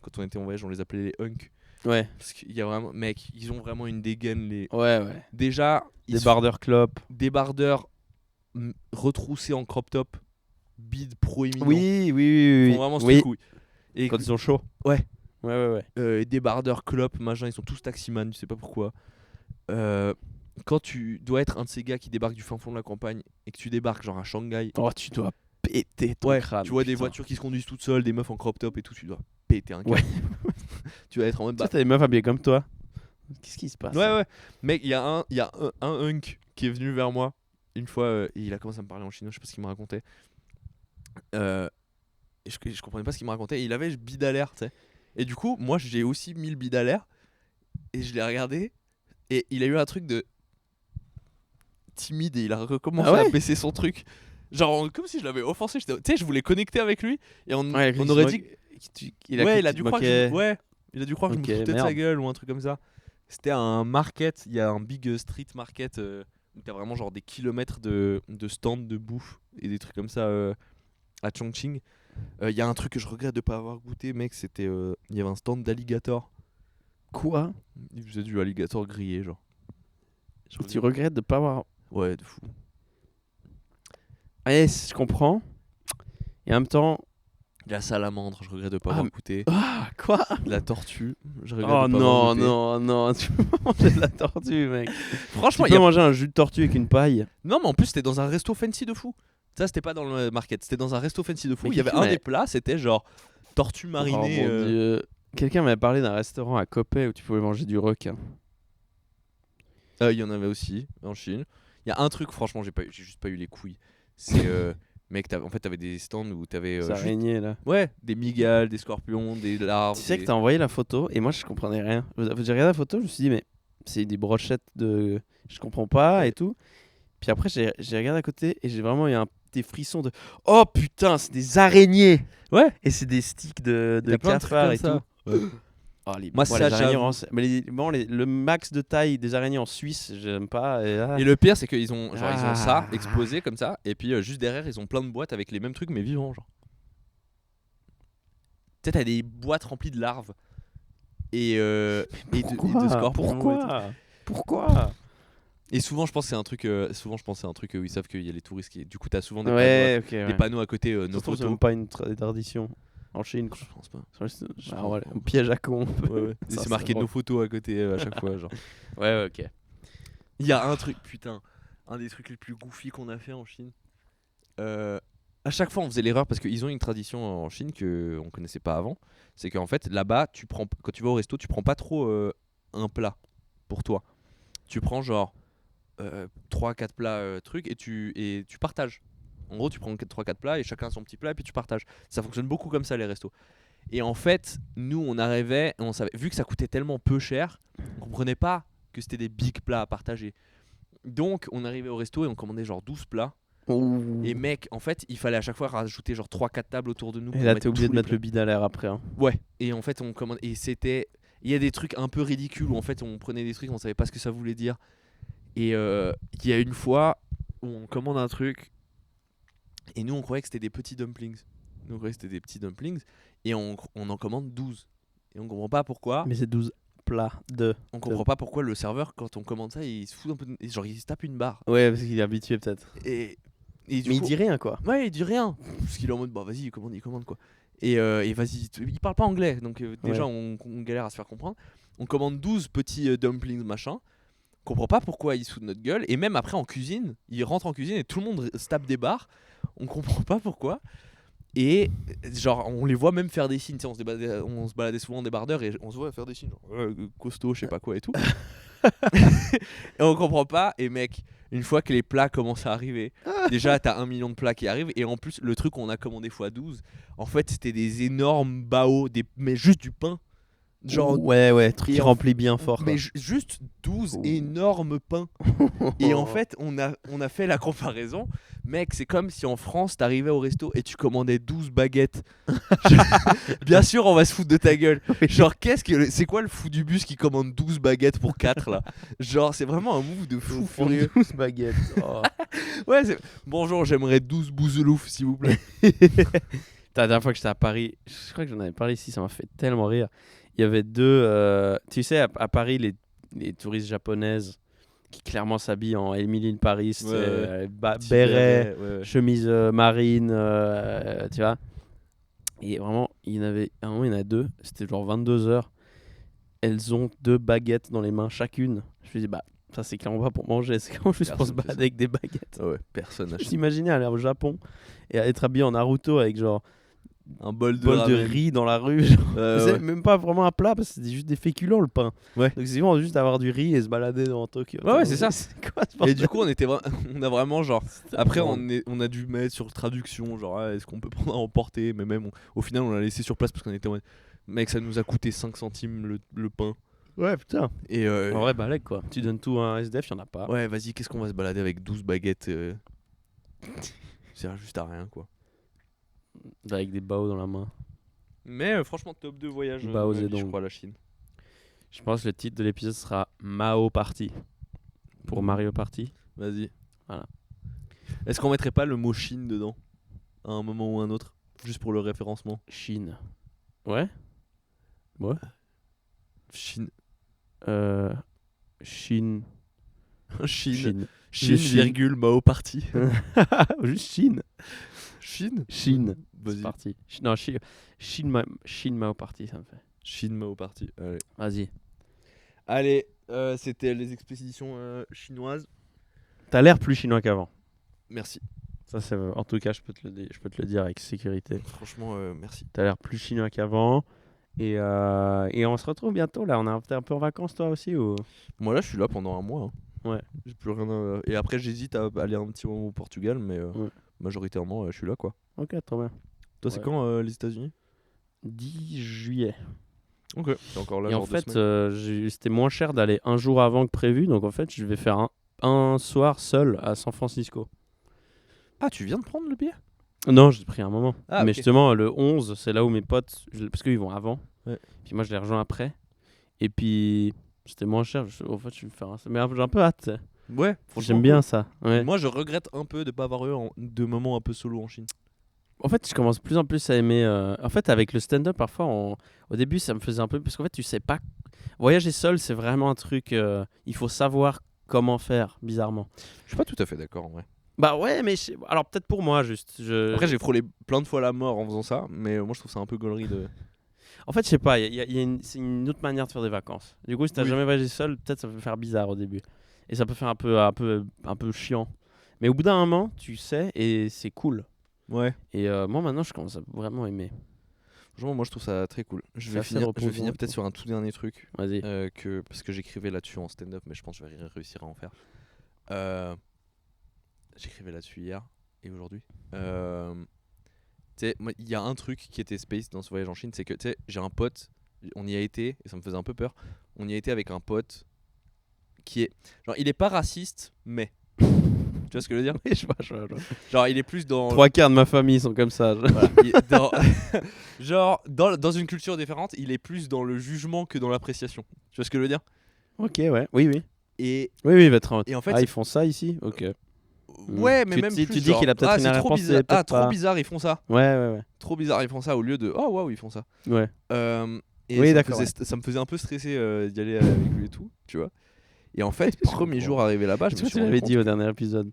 quand on était en voyage, on les appelait les hunks. Ouais, Parce qu'il y a vraiment, mec, ils ont vraiment une dégaine. ouais. Déjà, Des bardeurs clopes. débardeurs retroussés en crop top, bide proéminent. Oui. Ils font vraiment ce Oui. truc où- Et Quand ils ont chaud. Ouais. Ouais. débardeurs clopes, machin, ils sont tous taximan, tu sais pas pourquoi. Quand tu dois être un de ces gars qui débarquent du fin fond de la campagne et que tu débarques genre à Shanghai, Oh, tu dois péter ton crâne. tu vois des putain. voitures qui se conduisent toutes seules, des meufs en crop top et tout, tu dois péter un câble. Ouais. Tu vas être en mode Toi, t'as des meufs habillées comme toi. Qu'est-ce qui se passe? ouais. Mec, il y a un hunk qui est venu vers moi une fois et il a commencé à me parler en chinois, je sais pas ce qu'il me racontait. Et je comprenais pas ce qu'il me racontait. Et il avait le bide à l'air, tu sais. Et du coup, moi j'ai aussi mis le bide à l'air et je l'ai regardé et il a eu un truc de timide et il a recommencé Ah ouais à baisser son truc. Genre, comme si je l'avais offensé. Tu sais, je voulais connecter avec lui et on aurait dit. Il a Ouais, cru il a que dû tu croire moquais. il a dû croire que je Ok, me foutais de sa merde. gueule ou un truc comme ça. C'était un market, il y a un big street market où t'as vraiment genre des kilomètres de stands de bouffe et des trucs comme ça à Chongqing. Il y a un truc que je regrette de pas avoir goûté, mec, c'était il y avait un stand d'alligator. Quoi? Il faisait du alligator grillé, genre. Tu regrettes de pas avoir. Ouais, de fou. Ouais, je comprends. Et en même temps. La salamandre, je regrette de pas Ah, avoir goûté. Ah, quoi? La tortue, je regrette Oh de pas avoir non, goûté. non, non, tu peux pas manger de la tortue, mec. Franchement, Tu peux manger un jus de tortue avec une paille. non, mais en plus, c'était dans un resto fancy de fou. Ça, c'était pas dans le market, c'était dans un resto fancy de fou. Mais Il y avait quelqu'un un des plats, c'était genre tortue marinée. Oh mon dieu. Quelqu'un m'avait parlé d'un restaurant à Kope où tu pouvais manger du requin. Il y en avait aussi en Chine. Il y a un truc, franchement, j'ai juste pas eu les couilles. C'est mec, en fait, t'avais des stands où t'avais Des araignées, là. ouais, des migales, des scorpions, des larves. Tu sais que t'as envoyé la photo et moi je comprenais rien. J'ai regardé la photo, je me suis dit, mais c'est des brochettes de. Je comprends pas et tout. Puis après, j'ai regardé à côté et j'ai vraiment eu des frissons de. Oh putain, c'est des araignées! Ouais. Et c'est des sticks de Il y a plein de trucs cafards comme et ça. tout. Oh, Moi, ça, les araignées j'avoue. le max de taille des araignées en Suisse, j'aime pas. Et le pire, c'est qu'ils ont, genre, ils ont ça Ah. exposé comme ça, et puis juste derrière, ils ont plein de boîtes avec les mêmes trucs mais vivants, genre. Tu sais, t'as des boîtes remplies de larves et de scorpions. Pourquoi? Et souvent, je pense que c'est un truc. Où ils savent qu'il y a les touristes qui. Du coup, t'as souvent des panneaux, Ouais, ok. des Ouais. panneaux à côté, Ça nos se trouve, c'est photos. même pas une tradition en Chine. Quoi. Je pense pas. Ah, ouais, un piège à con. Ouais, ouais. Et Ça, c'est marqué drôle. nos photos à côté à chaque fois, genre. Ouais, ok. Il y a un truc, putain, un des trucs les plus goofy qu'on a fait en Chine. À chaque fois, on faisait l'erreur parce qu'ils ont une tradition en Chine que on connaissait pas avant. C'est qu'en fait, là-bas, quand tu vas au resto, tu prends pas trop un plat pour toi. Tu prends genre 3-4 plats trucs et tu partages. En gros, tu prends 3-4 plats et chacun son petit plat et puis tu partages. Ça fonctionne beaucoup comme ça les restos. Et en fait, nous on arrivait, on savait, vu que ça coûtait tellement peu cher, on comprenait pas que c'était des big plats à partager. Donc on arrivait au resto et on commandait genre 12 plats. Et mec, en fait, il fallait à chaque fois rajouter genre 3-4 tables autour de nous. Et pour là, mettre t'es obligé tous de les mettre le bide à l'air après. Hein. Ouais, et en fait on commande et c'était il y a des trucs un peu ridicules où en fait on prenait des trucs on savait pas ce que ça voulait dire. Et il y a une fois où on commande un truc et nous on croyait que c'était des petits dumplings. Nous on croyait que c'était des petits dumplings et on en commande 12. Et on comprend pas pourquoi. Mais c'est 12 plats de. On comprend pas pourquoi le serveur quand on commande ça, il se fout un peu genre il se tape une barre. Ouais, parce qu'il est habitué peut-être. Et du Mais coup, il dit rien quoi. ouais, il dit rien. Parce qu'il est en mode, bah vas-y, il commande quoi. Et vas-y, il parle pas anglais, donc déjà on galère à se faire comprendre. On commande 12 petits dumplings machin. On comprend pas pourquoi il se fout de notre gueule. Et même après en cuisine, il rentre en cuisine et tout le monde se tape des barres. On comprend pas pourquoi. Et genre, on les voit même faire des signes. Tu sais, on se baladait souvent en débardeur et on se voit faire des signes. Genre, costaud, je sais pas quoi et tout. Et on comprend pas. Et mec, une fois que les plats commencent à arriver, déjà t'as 1 million de plats qui arrivent. Et en plus, le truc qu'on a commandé x12, en fait, c'était des énormes baos, mais juste du pain. Genre, ouais, truc et qui en- remplit bien fort. mais Quoi. juste 12 Ouh. énormes pains. Et en fait, on a fait la comparaison. Mec, c'est comme si en France, t'arrivais au resto et tu commandais 12 baguettes. Bien sûr, on va se foutre de ta gueule. Genre, c'est quoi le fou du bus qui commande 12 baguettes pour 4 là? Genre, c'est vraiment un move de fou furieux. 12 baguettes. Oh. Ouais, bonjour, j'aimerais 12 bouseloufs, s'il vous plaît. La dernière fois que j'étais à Paris, je crois que j'en avais parlé ici, ça m'a fait tellement rire. Il y avait deux. Tu sais, à Paris, les touristes japonaises qui clairement s'habillent en Emily in Paris, Ouais, Petit béret, ouais. chemise marine, tu vois. Et vraiment, il y en avait un moment, il y en a deux, c'était genre 22h. Elles ont 2 baguettes dans les mains chacune. Je me dis, bah, ça c'est clairement pas pour manger, c'est clairement juste pour se Personne fait balader ça. avec des baguettes. Ouais, personne Je n'achète t'imaginais aller au Japon et être habillé en Naruto avec genre un bol de bol de ramen. riz dans la rue. Genre. C'est Ouais. même pas vraiment un plat parce que c'est juste des féculents le pain. Ouais. Donc c'est vraiment juste avoir du riz et se balader dans Tokyo. Ouais, c'est ça. C'est quoi ce Et bordel? du coup, on a vraiment genre. Après, tellement- on a dû mettre sur traduction, genre, est-ce qu'on peut prendre à emporter? Mais même, au final, on l'a laissé sur place parce qu'on était en mode, mec, ça nous a coûté 5 centimes le pain. Ouais, putain. Et En vrai, balèque quoi. Tu donnes tout à un SDF, y'en a pas. ouais, vas-y, qu'est-ce qu'on va se balader avec 12 baguettes Ça sert juste à rien, quoi. Avec des bao dans la main. Mais franchement, top 2 voyage, Bao de ma vie, je Zedong. crois, à la Chine. Je pense que le titre de l'épisode sera Mao Party. Pour Mario Party. Vas-y. Voilà. Est-ce qu'on mettrait pas le mot Chine dedans à un moment ou un autre, juste pour le référencement? Chine. Ouais. Ouais. Chine. Chine. Chine. Chine, virgule, Mao Party. Juste Chine. Chine. Chine. Vas-y. C'est parti. Non, Chine Mao Party, ça me fait. Chine, Mao Party. Allez. Vas-y. Allez, c'était les expéditions chinoises. T'as l'air plus chinois qu'avant. Merci. Ça, c'est en tout cas, je peux te le dire avec sécurité. Franchement, merci. T'as l'air plus chinois qu'avant. Et on se retrouve bientôt là. T'es un peu en vacances toi aussi ou... Moi là, je suis là pendant un mois. Hein. Ouais. J'ai plus rien. Et après, j'hésite à aller un petit moment au Portugal, mais Ouais. majoritairement, je suis là, quoi. Ok, trop bien. Toi, c'est Ouais. quand les États-Unis? 10 juillet. Ok. T'es encore là. Et en genre 2 fait, semaines. c'était moins cher d'aller un jour avant que prévu. Donc en fait, je vais faire un soir seul à San Francisco. Ah, tu viens de prendre le billet? Non, j'ai pris un moment. Ah, mais ok. justement, le 11, c'est là où mes potes... Parce qu'ils vont avant. Ouais. Puis moi, je les rejoins après. Et puis, c'était moins cher. En fait, je vais me faire mais j'ai un peu hâte. Tu sais. Ouais. franchement, J'aime bien cool. ça. Ouais. Moi, je regrette un peu de pas avoir eu de moments un peu solo en Chine. En fait, je commence de plus en plus à aimer. En fait, avec le stand-up, parfois, au début, ça me faisait un peu. Parce qu'en fait, tu sais pas. Voyager seul, c'est vraiment un truc. Il faut savoir comment faire, bizarrement. Je suis pas tout à fait d'accord en vrai. Bah ouais, mais. Alors, peut-être pour moi, juste. Après, j'ai frôlé plein de fois la mort en faisant ça, mais moi, je trouve ça un peu gaulerie de. En fait, je sais pas. C'est une autre manière de faire des vacances. Du coup, si t'as Oui. jamais voyagé seul, peut-être ça peut faire bizarre au début. Et ça peut faire un peu chiant. Mais au bout d'un moment, tu sais, et c'est cool. Ouais. Et moi, maintenant, je commence à vraiment aimer. Franchement, moi, je trouve ça très cool. Je C'est vais assez finir reposant, peut-être sur un tout dernier truc. Vas-y. Parce que j'écrivais là-dessus en stand-up, mais je pense que je vais réussir à en faire. J'écrivais là-dessus hier et aujourd'hui. Tu sais, il y a un truc qui était space dans ce voyage en Chine, c'est que tu sais, j'ai un pote, on y a été, et ça me faisait un peu peur, on y a été avec un pote qui est... Genre, il est pas raciste, mais... Tu vois ce que je veux dire? Oui, je vois. Genre, il est plus dans... 3/4 de ma famille sont comme ça. Voilà, genre, dans une culture différente, il est plus dans le jugement que dans l'appréciation. Tu vois ce que je veux dire? Ok, ouais. Oui. Et Oui, va être en... Et en fait, ils font ça ici. Ok. ouais, mais Tu- même tu plus dis genre, qu'il a peut-être une c'est trop réponse, bizarre. c'est peut-être Trop pas- bizarre, ils font ça. Ouais. Trop bizarre, ils font ça au lieu de oh waouh, ils font ça. Ouais. Et Oui, ça, d'accord, ça me faisait un peu stresser d'y aller avec lui et tout, tu vois. Et en fait, Je premier comprends. jour arrivé là-bas, je me Tu suis l'avais rendu dit au dernier épisode.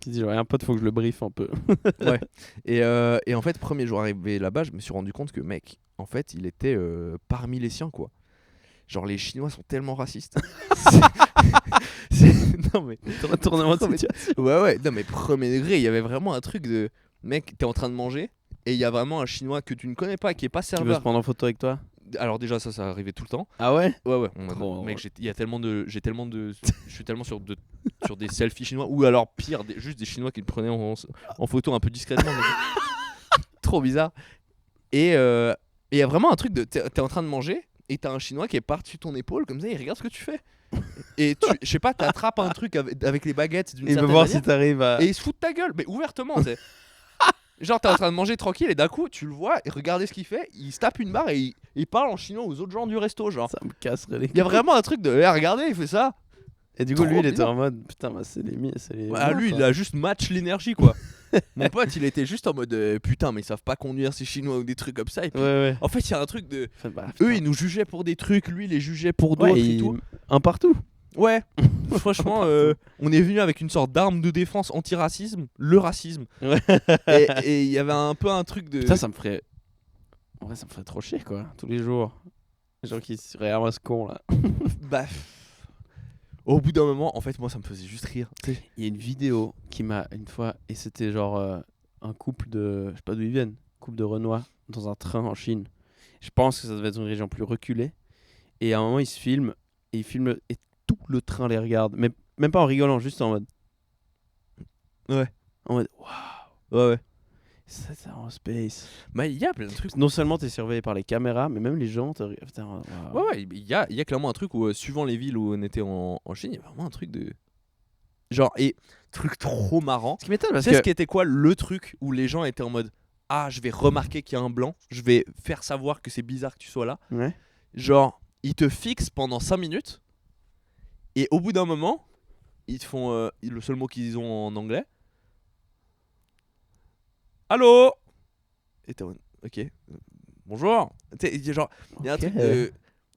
Tu dis, genre, un pote, faut que je le briefe un peu. compte. Ouais. Et en fait, premier jour arrivé là-bas, je me suis rendu compte que mec, en fait, il était parmi les siens quoi. Genre les Chinois sont tellement racistes. Non mais Retournement de Non, mais- situation. ouais, non mais premier degré, il y avait vraiment un truc de mec, t'es en train de manger et il y a vraiment un Chinois que tu ne connais pas qui est pas Tu veux se serveur. prendre en photo avec toi? Alors déjà ça arrivait tout le temps. Ah ouais? Ouais, Trop mec, drôle. il y a tellement de je suis tellement sur des selfies chinois ou alors pire juste des Chinois qui le prenaient en photo un peu discrètement. Trop bizarre. Et il y a vraiment un truc de t'es en train de manger et t'as un Chinois qui est par-dessus ton épaule comme ça, il regarde ce que tu fais. Et je sais pas, t'attrapes un truc avec les baguettes d'une Il veut certaine voir manière. si t'arrives à. Et il se fout de ta gueule, mais ouvertement, tu sais. Genre, t'es en train de manger tranquille et d'un coup, tu le vois et regardez ce qu'il fait. Il se tape une barre et il parle en chinois aux autres gens du resto. Genre, Ça me casserait les il y a vraiment un truc de regardez, il fait ça. Et du coup, Trop lui, il était bizarre. en mode putain, bah, c'est les Ah, lui, il a juste match l'énergie, quoi. Mon pote, il était juste en mode putain, mais ils savent pas conduire ces chinois ou des trucs comme ça. Et puis, Ouais. en fait, il y a un truc de. Enfin, bah, Eux, putain. ils nous jugeaient pour des trucs, lui, il les jugeait pour d'autres Ouais, et tout. un partout. Ouais, franchement, on est venu avec une sorte d'arme de défense anti-racisme, le racisme. Ouais. Et il y avait un peu un truc de. Putain, ça me ferait. En vrai, ça me ferait trop chier, quoi. Tous les jours. Les gens qui seraient à ce con, là. Bah. Au bout d'un moment, en fait, moi, ça me faisait juste rire. Tu sais. Il y a une vidéo qui m'a une fois. Et c'était genre un couple de. Je sais pas d'où ils viennent. Couple de Renois dans un train en Chine. Je pense que ça devait être une région plus reculée. Et à un moment, ils se filment. Et ils filment. Et tout le train les regarde. Mais même pas en rigolant, juste en mode. Ouais. En mode. Waouh. Ouais. C'est en space. Bah, il y a plein de trucs. Non seulement t'es surveillé par les caméras, mais même les gens te regardent. Putain, waouh. Ouais, il y a clairement un truc où, suivant les villes où on était en Chine, il y a vraiment un truc de. Genre, et truc trop marrant. Ce qui m'étonne parce Tu sais ce que qui était quoi le truc où les gens étaient en mode ah, je vais remarquer qu'il y a un blanc, je vais faire savoir que c'est bizarre que tu sois là. ouais. Genre, ils te fixent pendant 5 minutes et au bout d'un moment, ils te font le seul mot qu'ils ont en anglais. Allô. Et t'es en mode, ok, bonjour. Tu sais, genre, il y a un Ok. truc de.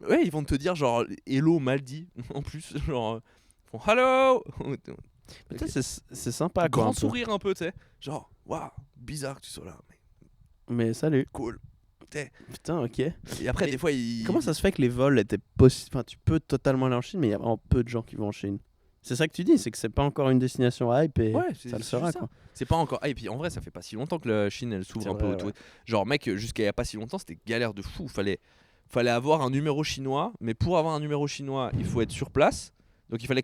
Ouais, ils vont te dire genre hello mal dit en plus. Genre, ils font hello. Peut-être c'est sympa quoi. Grand un peu. sourire un peu, tu sais. Genre, waouh, bizarre que tu sois là. Mais Mais salut. cool. Putain, ok. Et après, Mais des fois, ils. Comment ça se fait que les vols étaient possibles? Enfin, tu peux totalement aller en Chine, mais il y a vraiment peu de gens qui vont en Chine. C'est ça que tu dis, c'est que c'est pas encore une destination hype et Ouais, ça le c'est sera juste ça. quoi. C'est pas encore. Ah, et puis en vrai, ça fait pas si longtemps que la Chine elle s'ouvre C'est un peu vrai, au tout. ouais. Genre, mec, jusqu'à il y a pas si longtemps, c'était galère de fou. Fallait avoir un numéro chinois, mais pour avoir un numéro chinois, il faut être sur place. Donc il fallait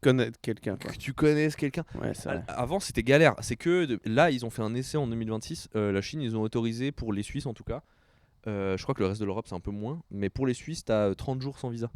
Connaître quelqu'un quoi. que tu connaisses quelqu'un. Ouais, c'est vrai. Avant, c'était galère. C'est que là, ils ont fait un essai en 2026. La Chine, ils ont autorisé pour les Suisses en tout cas. Je crois que le reste de l'Europe, c'est un peu moins. Mais pour les Suisses, t'as 30 jours sans visa.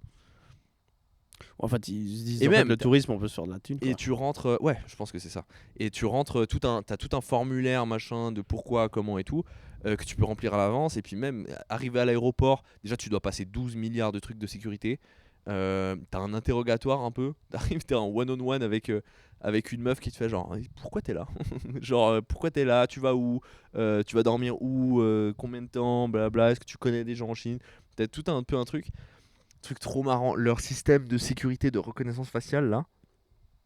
En fait, ils se disent Et en fait, même, le tourisme, on peut se faire de la thune. Et Quoi. tu rentres, ouais, je pense que c'est ça. Et tu rentres, t'as tout un formulaire machin de pourquoi, comment et tout, que tu peux remplir à l'avance. Et puis même, arrivé à l'aéroport, déjà tu dois passer 12 milliards de trucs de sécurité. T'as un interrogatoire un peu. T'arrives, t'es en one-on-one avec une meuf qui te fait genre, pourquoi t'es là. Genre, pourquoi t'es là, tu vas où, tu vas dormir où, combien de temps, blabla, est-ce que tu connais des gens en Chine. T'as tout un peu un truc trop marrant. Leur système de sécurité de reconnaissance faciale là,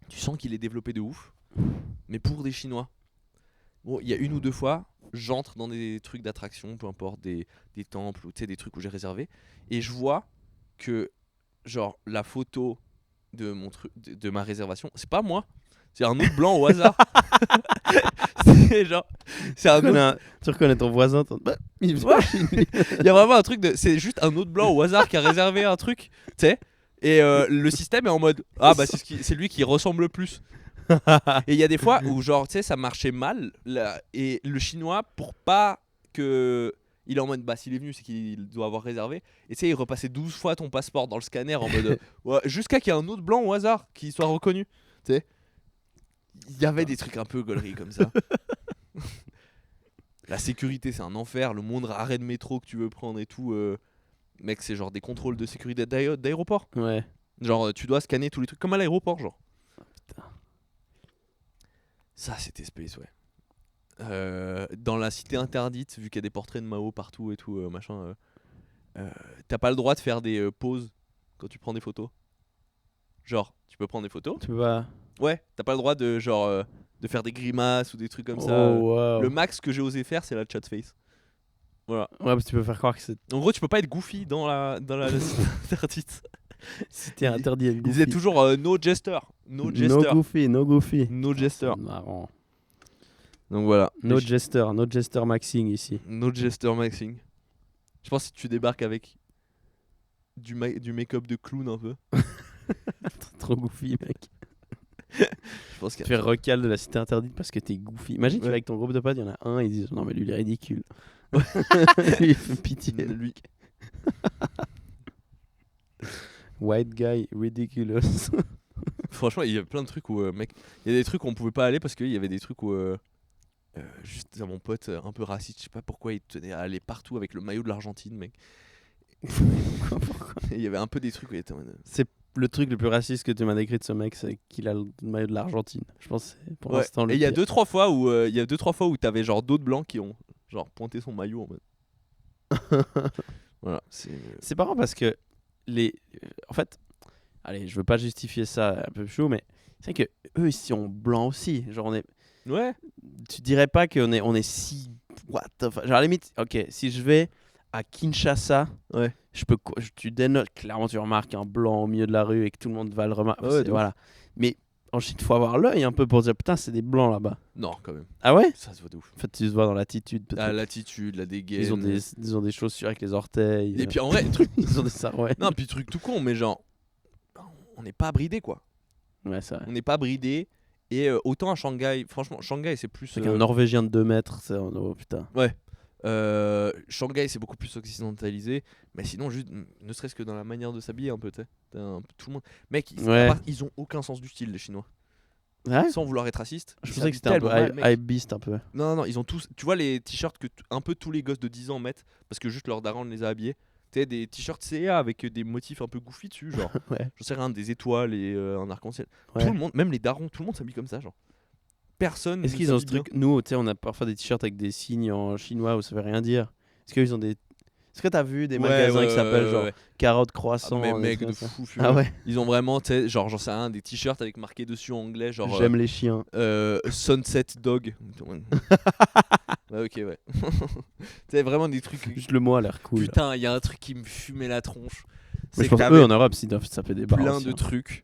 tu sens qu'il est développé de ouf, mais pour des Chinois. Bon, il y a une ou deux fois, j'entre dans des trucs d'attraction, peu importe, des temples ou tu sais, des trucs où j'ai réservé, et je vois que, genre, la photo de, de ma réservation, c'est pas moi, c'est un autre blanc au hasard. C'est genre, c'est un autre. Tu reconnais ton voisin, bah, il vient Ouais. en Chine. Il y a vraiment un truc de. C'est juste un autre blanc au hasard qui a réservé un truc, tu sais. Et le système est en mode ah bah c'est lui qui ressemble le plus. Et il y a des fois où genre tu sais ça marchait mal là, et le chinois pour pas que il est en mode bah s'il est venu c'est qu'il doit avoir réservé et tu sais il repassait 12 fois ton passeport dans le scanner en mode ouais, jusqu'à qu'il y ait un autre blanc au hasard qui soit reconnu, tu sais. Il y avait des trucs un peu gauleries comme ça. La sécurité c'est un enfer, le moindre arrêt de métro que tu veux prendre et tout mec c'est genre des contrôles de sécurité d'aéroport. Ouais. Genre tu dois scanner tous les trucs comme à l'aéroport genre. Putain. Ça c'était space ouais. Dans la cité interdite, vu qu'il y a des portraits de Mao partout et tout machin, t'as pas le droit de faire des pauses quand tu prends des photos. Genre tu peux prendre des photos. Tu peux pas. Ouais, t'as pas le droit de genre de faire des grimaces ou des trucs comme ça. Oh, wow. Le max que j'ai osé faire c'est la chat face. Voilà. Ouais, parce que tu peux faire croire que c'est En gros tu peux pas être goofy dans la cité interdite. c'était interdit. Ils disaient toujours no jester, no jester, No goofy, no goofy. no jester. C'est marrant. Donc voilà. No jester maxing ici. No jester maxing. Je pense que si tu débarques avec du make-up de clown un peu, Trop goofy, mec. je pense Tu qu'il y a... fais recal de la cité interdite parce que t'es goofy. Imagine, tu Ouais. vas avec ton groupe de potes, il y en a un, ils disent non, mais lui, il est ridicule. Lui, il fait pitié. lui. White guy, ridiculous. Franchement, il y a plein de trucs où, mec, il y a des trucs où on pouvait pas aller parce qu'il y avait des trucs où, juste à mon pote un peu raciste, je sais pas pourquoi il tenait à aller partout avec le maillot de l'Argentine, mec. Il y avait un peu des trucs où il était en mode, C'est le truc le plus raciste que tu m'as décrit de ce mec, c'est qu'il a le maillot de l'Argentine. Je pense que c'est pour ouais. l'instant le Et il y a pire. 2-3 fois où t'avais genre d'autres blancs qui ont genre pointé son maillot en mode. Voilà, C'est marrant parce que en fait, allez, je veux pas justifier ça un peu chaud, mais c'est que eux ils sont blancs aussi. Genre ouais. tu dirais pas on est si what the fuck. Genre à la limite, ok, si je vais à Kinshasa, Ouais. tu dénotes clairement, tu remarques un blanc au milieu de la rue et que tout le monde va le remarquer. Ouais, de ouf. Voilà. Mais en Chine, faut avoir l'œil un peu pour dire putain, c'est des blancs là-bas. Non, quand même. Ah ouais? Ça se voit de ouf. En fait, tu se vois dans l'attitude. peut-être. La latitude, la dégaine. Ils ont des chaussures avec les orteils. Et puis en vrai, truc. ils ont des sarouels. Non, puis truc tout con, mais genre. On n'est pas bridé quoi. Ouais, c'est vrai. On n'est pas bridé. Et autant à Shanghai, franchement, Shanghai c'est plus. C'est qu'un Norvégien de 2 mètres, c'est oh putain. Shanghai, c'est beaucoup plus occidentalisé. Mais sinon, juste, ne serait-ce que dans la manière de s'habiller, un peu, tu sais. Tout le monde. Mec, Ouais. ils ont aucun sens du style, les Chinois. Ouais. Sans vouloir être raciste. Je ils pensais que c'était un peu s'habillent tellement mal, mec. hypebeast un peu. Non, ils ont tous. Tu vois les t-shirts que un peu tous les gosses de 10 ans mettent parce que juste leur daron les a habillés. Tu sais, des t-shirts CA avec des motifs un peu goofy dessus, genre. Ouais. Je sais rien, des étoiles et un arc-en-ciel. Ouais. Tout le monde, même les darons, tout le monde s'habille comme ça, genre. Personne. Est-ce ne qu'ils ont ce s'habille truc? Nous, tu sais, on a parfois des t-shirts avec des signes en chinois où ça veut rien dire. Est-ce qu'ils ont des. Est-ce que t'as vu des bien. magasins Ouais, qui s'appellent genre ouais. carottes Ah, croissant mais des mec trucs de comme ça. fou Ah ouais. Ils ont vraiment, tu sais, genre, j'en sais rien, des t-shirts avec marqué dessus en anglais, genre. J'aime les chiens. Sunset Dog. Ouais, ok, ouais. C'est vraiment des trucs. Juste le mot a l'air cool. Putain, il y a un truc qui me fumait la tronche. Mais je C'est pense que eux t'avais en Europe, s'ils doivent taper des barres. plein aussi, de hein. trucs.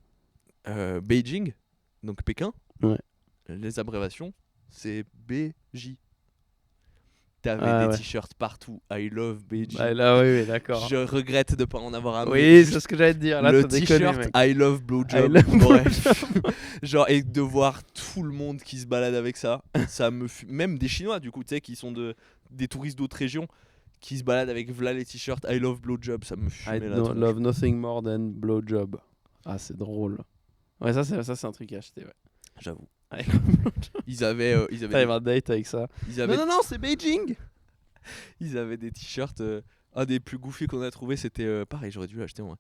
Beijing, donc Pékin. Ouais. Les abréviations, c'est BJ. T'avais Ah, des ouais. t-shirts partout. I love Beijing. Bah, là, oui, d'accord. Je regrette de pas en avoir amené. Oui, Juste c'est ce que j'allais te dire. Là, le t'as déconné, t-shirt mec. I love blowjob. I love Bref. Genre, et de voir tout le monde qui se balade avec ça, ça me même des Chinois du coup, tu sais, qui sont des touristes d'autres régions qui se baladent avec v'là les t-shirts I love blowjob, ça me I fumait la tronche. love nothing more than blowjob. Ah, c'est drôle. Ouais, ça c'est un truc à acheter, ouais. J'avoue. I Ils avaient T'arrives un date avec ça. ils avaient Non, c'est Beijing. ils avaient des t-shirts un des plus goofy qu'on a trouvé, c'était pareil, j'aurais dû l'acheter moi.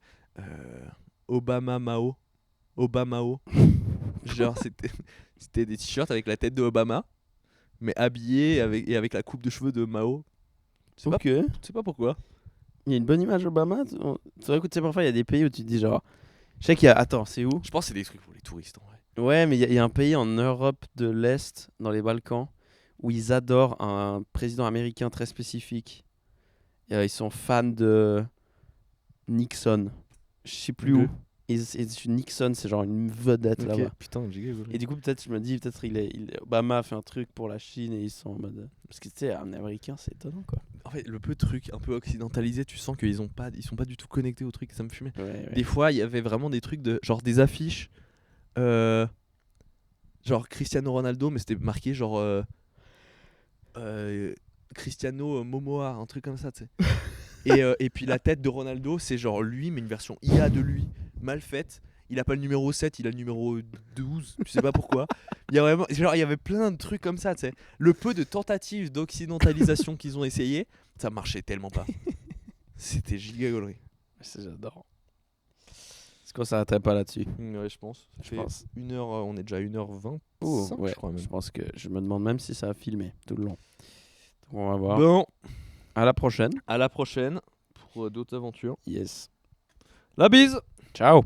Obama Mao. Genre c'était des t-shirts avec la tête de Obama mais habillé avec la coupe de cheveux de Mao. Je Ok. sais pas pourquoi. Il y a une bonne image Obama. C'est vrai que tu sais, parfois il y a des pays où tu te dis genre. Je sais qu'il y a. Attends, c'est où? Je pense que c'est des trucs pour les touristes en vrai. Ouais, mais il y a un pays en Europe de l'Est, dans les Balkans, où ils adorent un président américain très spécifique. Et, ils sont fans de Nixon. Je sais plus Ok. où. Nixon, c'est genre une vedette là-bas. Putain, j'ai Et du coup, peut-être, je me dis, peut-être Obama a fait un truc pour la Chine et ils sont en mode. Parce que tu sais, un américain, c'est étonnant quoi. En fait, le peu de trucs un peu occidentalisés, tu sens qu'ils sont pas du tout connectés au truc, ça me fumait. Ouais. Des fois, il y avait vraiment des trucs de genre des affiches genre Cristiano Ronaldo mais c'était marqué genre Cristiano Momoa, un truc comme ça, tu sais. Et puis la tête de Ronaldo, c'est genre lui mais une version IA de lui, mal faite. Il a pas le numéro 7, il a le numéro 12, tu sais pas pourquoi. Il y a vraiment genre il y avait plein de trucs comme ça, tu sais. Le peu de tentatives d'occidentalisation qu'ils ont essayé, ça marchait tellement pas. C'était giga gaulerie. J'adore. Est-ce qu'on s'arrêterait pas là-dessus? Ouais, je pense. Ça Je fait pense. une heure, on est déjà à 1h20. Ouais, je crois même. je pense que je me demande même si ça a filmé tout le long. Donc on va voir. Bon, À la prochaine. à la prochaine pour d'autres aventures. Yes. La bise! Ciao.